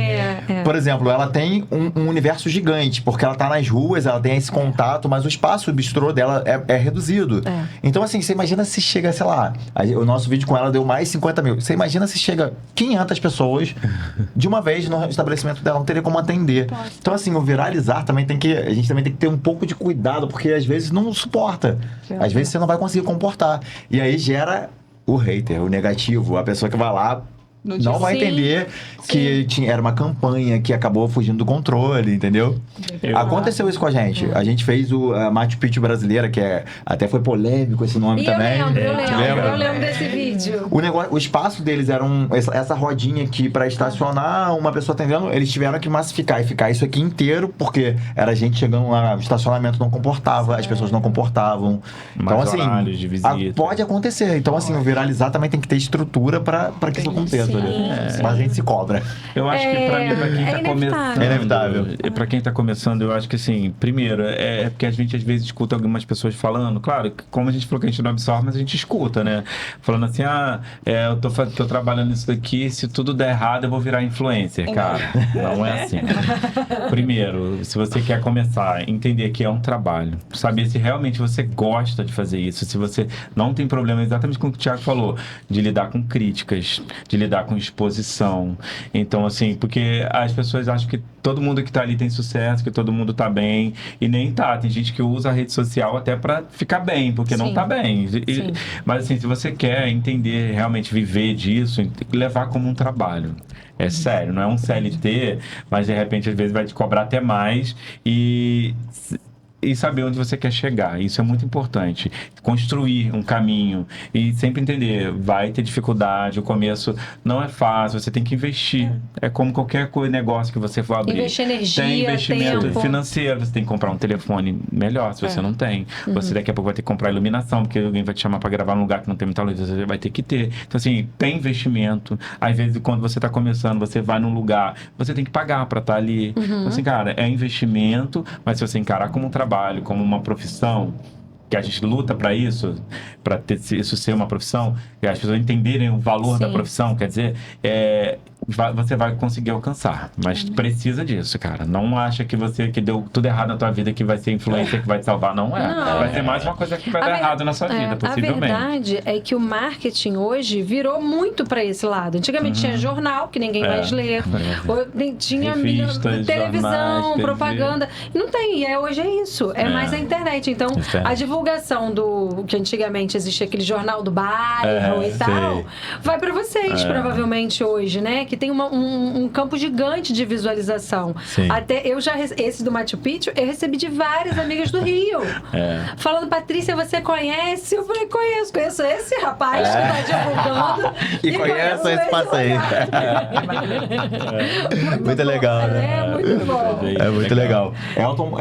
Por exemplo, ela tem um universo gigante, porque ela tá nas ruas, ela tem esse contato, mas o espaço, o bistrô dela é reduzido. Então, assim, você imagina se chega, sei lá, o nosso vídeo com ela deu mais 50 mil. Você imagina se chega 500 pessoas de uma vez no estabelecimento dela, não teria como atender. Então, assim, o viralizar também a gente também tem que ter um pouco de cuidado, porque às vezes não suporta. Às vezes você não vai conseguir comportar. E aí gera o hater, o negativo, a pessoa que vai lá não vai entender que era uma campanha que acabou fugindo do controle, entendeu? Aconteceu isso com a gente. A gente fez a Machu Picchu brasileira, que até foi polêmico esse nome também. Eu lembro desse vídeo. O espaço deles era essa rodinha aqui para estacionar, uma pessoa atendendo, eles tiveram que massificar e ficar isso aqui inteiro, porque era gente chegando lá, o estacionamento não comportava, as pessoas não comportavam. Então, assim, pode acontecer. Então, assim, o viralizar também tem que ter estrutura para que isso aconteça. Mas a gente se cobra. Eu acho que pra mim, pra quem tá começando... É inevitável. Pra quem tá começando, eu acho que assim, primeiro, porque a gente às vezes escuta algumas pessoas falando, claro, como a gente falou que a gente não absorve, mas a gente escuta, né? Falando assim, eu tô trabalhando nisso daqui, se tudo der errado, eu vou virar influencer, cara. Não é assim. Primeiro, se você quer começar, entender que é um trabalho, saber se realmente você gosta de fazer isso, se você não tem problema, exatamente como o Thiago falou, de lidar com críticas, de lidar com exposição. Então, assim, porque as pessoas acham que todo mundo que tá ali tem sucesso, que todo mundo tá bem, e nem tá. Tem gente que usa a rede social até pra ficar bem, porque não tá bem. Mas, assim, se você quer entender, realmente viver disso, tem que levar como um trabalho. É sério, não é um CLT, mas de repente, às vezes, vai te cobrar até mais e saber onde você quer chegar. Isso é muito importante. Construir um caminho e sempre entender, vai ter dificuldade, o começo não é fácil, você tem que investir. É como qualquer negócio que você for abrir. Investir energia, tem investimento tempo. financeiro, você tem que comprar um telefone melhor, se você não tem. Você daqui a pouco vai ter que comprar iluminação, porque alguém vai te chamar para gravar num lugar que não tem muita luz, você vai ter que ter. Então, assim, tem investimento. Às vezes, quando você está começando, você vai num lugar, você tem que pagar para estar ali. Então, assim, cara, é investimento, mas se você encarar como um trabalho, como uma profissão, que a gente luta para isso isso ser uma profissão, e as pessoas entenderem o valor da profissão, quer dizer, você vai conseguir alcançar, mas precisa disso, cara. Não acha que você que deu tudo errado na tua vida que vai ser influencer que vai te salvar, não é. Não. Vai ser mais uma coisa que vai dar errado na sua vida, possivelmente. A verdade é que o marketing hoje virou muito para esse lado. Antigamente tinha jornal, que ninguém mais lê. Tinha revistas, televisão, jornais, propaganda. Não tem, hoje é isso. É mais a internet. Então, a divulgação do que antigamente existia aquele jornal do bairro e tal, vai para vocês, provavelmente hoje, né? Que que tem um campo gigante de visualização. Sim. Até esse do Machu Picchu, eu recebi de várias amigas do Rio. Falando, Patrícia, você conhece? Eu falei, conheço esse rapaz que tá divulgando. E conheço esse passeio. Muito legal, né? É muito bom. É muito legal. Elton,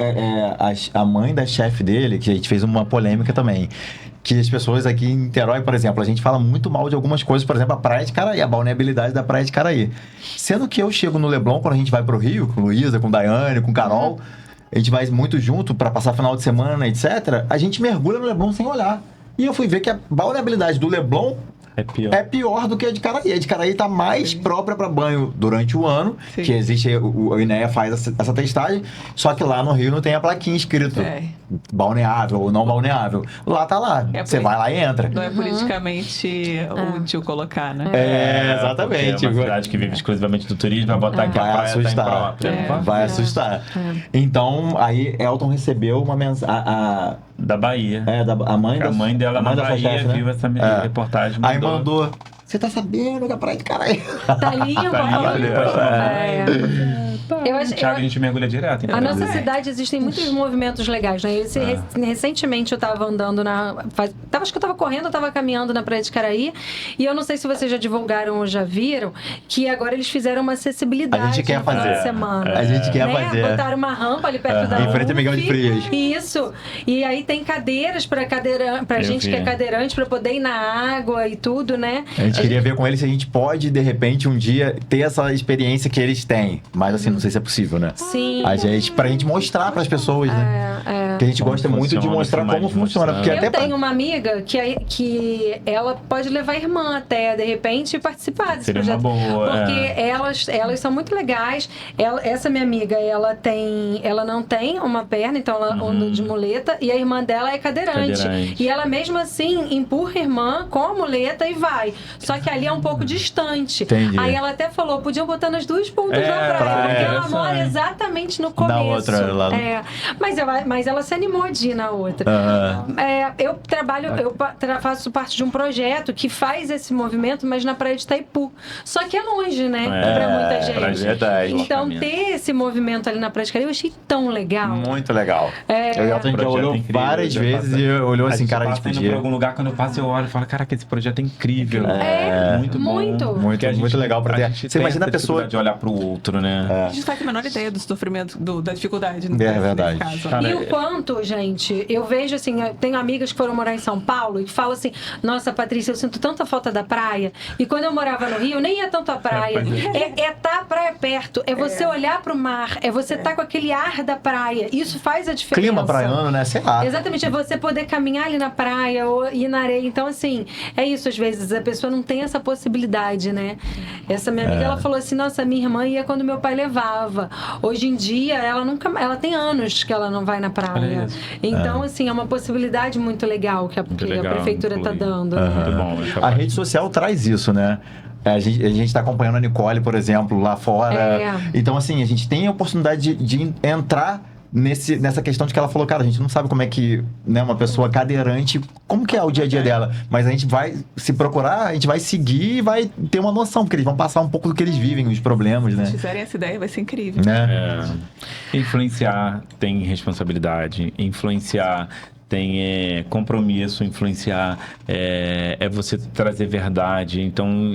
a mãe da chefe dele, que a gente fez uma polêmica também, que as pessoas aqui em Niterói, por exemplo, a gente fala muito mal de algumas coisas, por exemplo, a Praia de Caraí, a balneabilidade da Praia de Caraí. Sendo que eu chego no Leblon, quando a gente vai pro Rio, com Luísa, com Daiane, com Carol, a gente vai muito junto para passar final de semana, etc., a gente mergulha no Leblon sem olhar. E eu fui ver que a balneabilidade do Leblon é pior do que a de Caraí. A de Caraí está mais própria para banho durante o ano, que existe, o INEA faz essa testagem, só que lá no Rio não tem a plaquinha escrito balneável ou não balneável. Lá tá lá. Você vai lá e entra. Não é politicamente útil colocar, né? Exatamente. É uma cidade que vive exclusivamente do turismo, vai botar aqui a praia assustar. tá imprópria. Vai assustar. Então, aí Elton recebeu uma mensagem... Da Bahia. A mãe dela na dessa Bahia chefe, né? viu essa reportagem. Aí mandou... Você tá sabendo que a Praia de Caraí... Tá limpo. Thiago, a gente mergulha direto. A nossa cidade existem muitos movimentos legais, né? Recentemente eu tava andando acho que eu tava correndo, eu tava caminhando na Praia de Caraí, e eu não sei se vocês já divulgaram ou já viram, que agora eles fizeram uma acessibilidade. A gente quer no fim fazer. de semana. A gente quer fazer. Botaram uma rampa ali perto da Em frente a Miguel de Frias. Isso. E aí tem cadeiras pra gente que é cadeirante, pra poder ir na água e tudo, né? A gente queria ver com eles se a gente pode, de repente, um dia ter essa experiência que eles têm. Mas assim, não sei se é possível, né? Sim. Pra gente mostrar pras pessoas, né? Que a gente gosta muito de mostrar como funciona. Porque eu tenho uma amiga que ela pode levar a irmã até, de repente, e participar desse projeto. Porque elas são muito legais. Essa minha amiga, ela não tem uma perna, então ela anda de muleta, e a irmã dela é cadeirante. E ela mesmo assim empurra a irmã com a muleta e vai. Só que ali é um pouco distante. Entendi. Aí ela até falou, podiam botar nas duas pontas da praia, porque ela mora exatamente no começo. Na outra, lá no... Mas ela se animou de ir na outra. Eu faço parte de um projeto que faz esse movimento, mas na praia de Itaipu. Só que é longe, né? Pra muita gente. Verdade. Então, ter esse movimento ali na praia de Caraí, eu achei tão legal. Muito legal. Eu e a gente olhou várias vezes e olhou assim, cara, a gente podia... pra algum lugar, quando eu passo, eu olho e falo, caraca, esse projeto é incrível. Muito bom. Muito legal pra ter. Você imagina a pessoa de olhar pro outro, né? A gente não faz a menor ideia do sofrimento, da dificuldade. Verdade. Caso. Cara, E o quanto, gente, eu vejo assim, eu tenho amigas que foram morar em São Paulo e que falam assim, nossa, Patrícia, eu sinto tanta falta da praia. E quando eu morava no Rio, nem ia tanto à praia. Tá a praia perto, você olhar pro mar, você tá com aquele ar da praia. Isso faz a diferença. clima praiano, né? Sei lá. Exatamente, é você poder caminhar ali na praia ou ir na areia. Então, assim, é isso, às vezes a pessoa não tem essa possibilidade, né? Essa minha amiga, ela falou assim, nossa, minha irmã ia quando meu pai levava. Hoje em dia, ela tem anos que ela não vai na praia. Então, assim, é uma possibilidade muito legal que a prefeitura está dando. Muito bom. A rede social traz isso, né? A gente está acompanhando a Nicole, por exemplo, lá fora. Então, assim, a gente tem a oportunidade de entrar nessa questão de que ela falou, cara, a gente não sabe como é que, né, uma pessoa cadeirante, como que é o dia a dia dela, mas a gente vai se procurar, a gente vai seguir e vai ter uma noção, porque eles vão passar um pouco do que eles vivem, os problemas, né? Se fizerem essa ideia, vai ser incrível. Influenciar tem responsabilidade, influenciar tem compromisso, influenciar é você trazer verdade, então...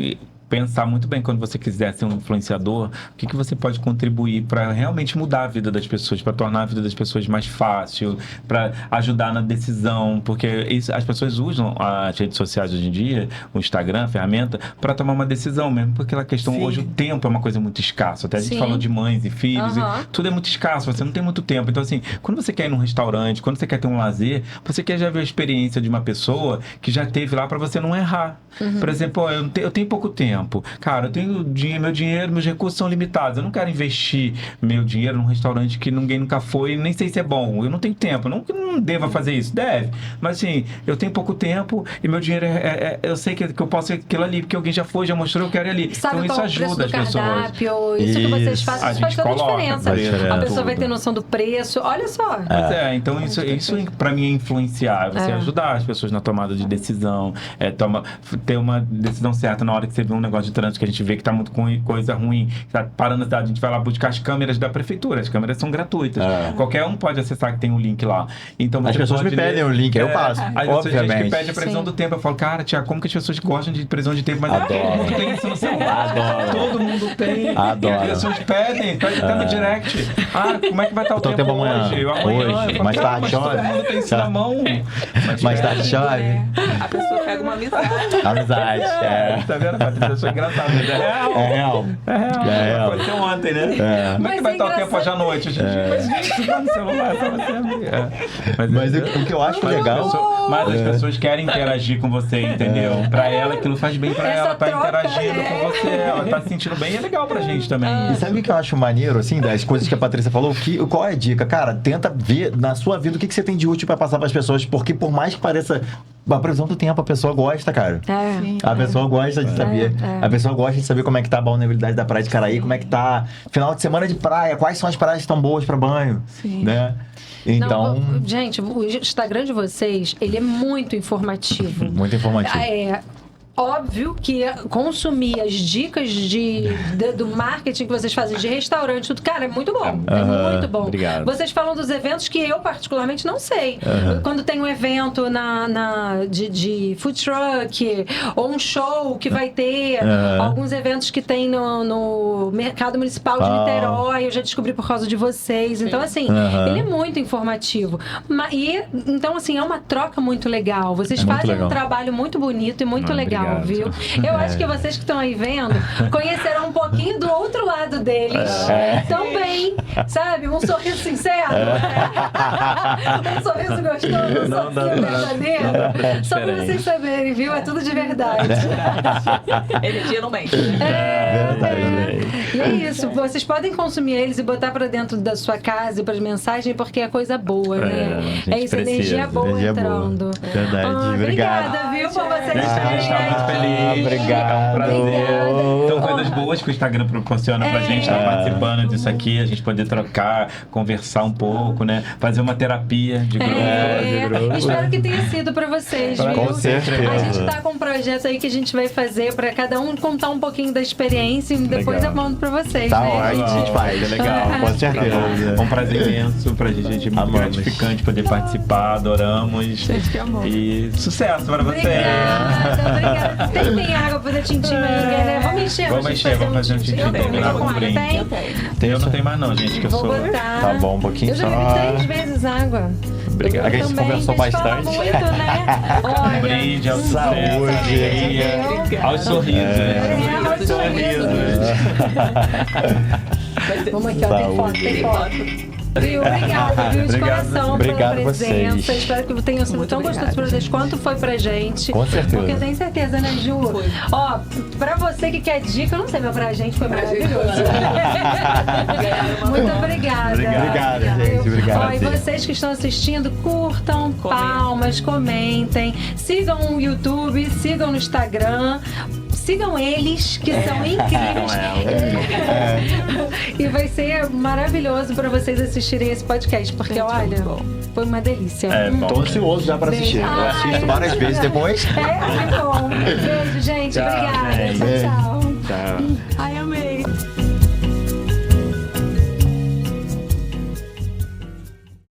Pensar muito bem quando você quiser ser um influenciador, o que você pode contribuir para realmente mudar a vida das pessoas, para tornar a vida das pessoas mais fácil, para ajudar na decisão, porque as pessoas usam as redes sociais hoje em dia, o Instagram, a ferramenta, para tomar uma decisão mesmo, porque a questão hoje, o tempo é uma coisa muito escassa. Até a gente falou de mães e filhos, e tudo é muito escasso, você não tem muito tempo. Então, assim, quando você quer ir num restaurante, quando você quer ter um lazer, você quer já ver a experiência de uma pessoa que já teve lá para você não errar. Por exemplo, eu tenho pouco tempo. Cara, eu tenho meu dinheiro, meus recursos são limitados. Eu não quero investir meu dinheiro num restaurante que ninguém nunca foi, nem sei se é bom. Eu não tenho tempo. Não deva fazer isso. Deve. Mas assim, eu tenho pouco tempo e meu dinheiro eu sei que eu posso ir aquilo ali, porque alguém já foi, já mostrou, eu quero ir ali. Sabe Então qual isso é o preço ajuda do as pessoas. Cardápio, isso que vocês fazem, isso faz toda a diferença. A pessoa vai ter noção do preço. Olha só. Então isso pra mim é influenciar, você ajudar as pessoas na tomada de decisão, ter uma decisão certa na hora que você vê um negócio negócio de trânsito, que a gente vê que tá muito coisa ruim, que tá parando a cidade, a gente vai lá buscar as câmeras da prefeitura. As câmeras são gratuitas. Qualquer um pode acessar, que tem um link lá. Então, As pessoas me pedem o link, aí eu passo. Aí você gente que Obviamente. pede a previsão do tempo. Eu falo, cara, Tiago, como que as pessoas gostam de previsão de tempo? Mas Adoro. todo mundo tem isso no celular. Adoro. Todo mundo tem. Adoro. E as pessoas pedem até no direct. Como é que vai estar o Então, tempo amanhã. hoje? Hoje. Eu falo, Mais cara, tarde mas chove. todo mundo tem isso na mão. Mais tarde chove. A pessoa pega uma amizade. Amizade. Tá vendo, Patrícia? Eu sou engraçado, mas é real. É real. É real. Aconteceu ontem, né? Como é que Mas vai é estar o tempo engraçado. hoje à noite? Mas gente, vai no celular, só você abrir. Mas o que eu acho legal... Mas as pessoas querem interagir com você, entendeu? Pra ela, aquilo faz bem pra Essa ela, tá troca, interagindo com você, ela tá se sentindo bem, é legal pra gente também. E sabe o que eu acho maneiro, assim, das coisas que a Patrícia falou? Qual é a dica? Cara, tenta ver na sua vida o que você tem de útil pra passar pras pessoas, porque por mais que pareça a previsão do tempo, a pessoa gosta, cara. A pessoa gosta de saber. A pessoa gosta de saber como é que tá a vulnerabilidade da praia de Caraí, como é que tá final de semana de praia, quais são as praias que estão boas pra banho, né? Então, Não, gente, o Instagram de vocês, ele é muito informativo. muito informativo. É óbvio que consumir as dicas do marketing que vocês fazem de restaurante, tudo, cara, é muito bom. É muito bom. Obrigado. Vocês falam dos eventos que eu particularmente não sei. Quando tem um evento de food truck, ou um show que vai ter, alguns eventos que tem no Mercado Municipal de Niterói, eu já descobri por causa de vocês. Então, assim, ele é muito informativo. Então, assim, é uma troca muito legal. Vocês muito fazem legal. um trabalho muito bonito e muito legal, obrigado. viu? Eu acho que vocês que estão aí vendo conhecerão um pouquinho do outro lado deles também, sabe? Um sorriso sincero, um sorriso gostoso, um sorriso verdadeiro. Só pra vocês saberem, viu? É tudo de verdade. Energia não mente. Verdade. E é isso, vocês podem consumir eles e botar pra dentro da sua casa e para mensagens, porque é coisa boa, né? gente É isso, precisa. energia boa Energia boa. entrando. Verdade, obrigado. Obrigada, viu, por vocês A gente estarem tá muito aqui. feliz. Obrigado. É um prazer. Obrigada. São coisas boas que o Instagram proporciona pra gente estar participando disso aqui, a gente poder trocar, conversar um pouco, né? Fazer uma terapia de grupo. Espero que tenha sido pra vocês, viu? Com certeza. A gente tá com um projeto aí que a gente vai fazer pra cada um contar um pouquinho da experiência e depois eu mando pra vocês, Tá né? ótimo, a gente faz. É legal, com certeza. É um prazer imenso pra gente, é muito Amamos. gratificante poder participar, adoramos. Gente, que amor. E sucesso pra você. Obrigada. Tem água pra fazer tintim aí, né? Vamos encher. Vamos fazer um tintim. Eu tenho, Combinado com o tem? Tem? Eu não tenho mais não, gente, que eu Vou sou... botar. Tá bom, um pouquinho Eu já só. bebi 3 vezes água. Obrigado. A gente Também, conversou a gente fala bastante. muito, né? Olha, Um brinde ao Saúde. sucesso, alegria, aos sorrisos. aos sorrisos. Vamos aqui, ó, tem foto, tem foto. Viu? Obrigada, viu? De coração Obrigado pela presença. vocês. Espero que tenham sido tão gostosos pra vocês quanto foi pra gente. Com certeza. Porque eu tenho certeza, né, Ju? Ó, pra você que quer dica, eu não sei, mas pra gente foi maravilhoso. Muito obrigada. Obrigado, gente. Obrigado. Ó, e vocês que estão assistindo, curtam, palmas, comentem. Sigam o YouTube, sigam no Instagram. Sigam eles, que são incríveis. E vai ser maravilhoso pra vocês assistirem esse podcast, porque olha, foi uma delícia. É bom. Tô ansioso já pra assistir. Eu assisto várias vezes depois. É, que bom. Beijo, gente. Tchau, Obrigada. gente. Tchau, tchau. Tchau. Ai, amei.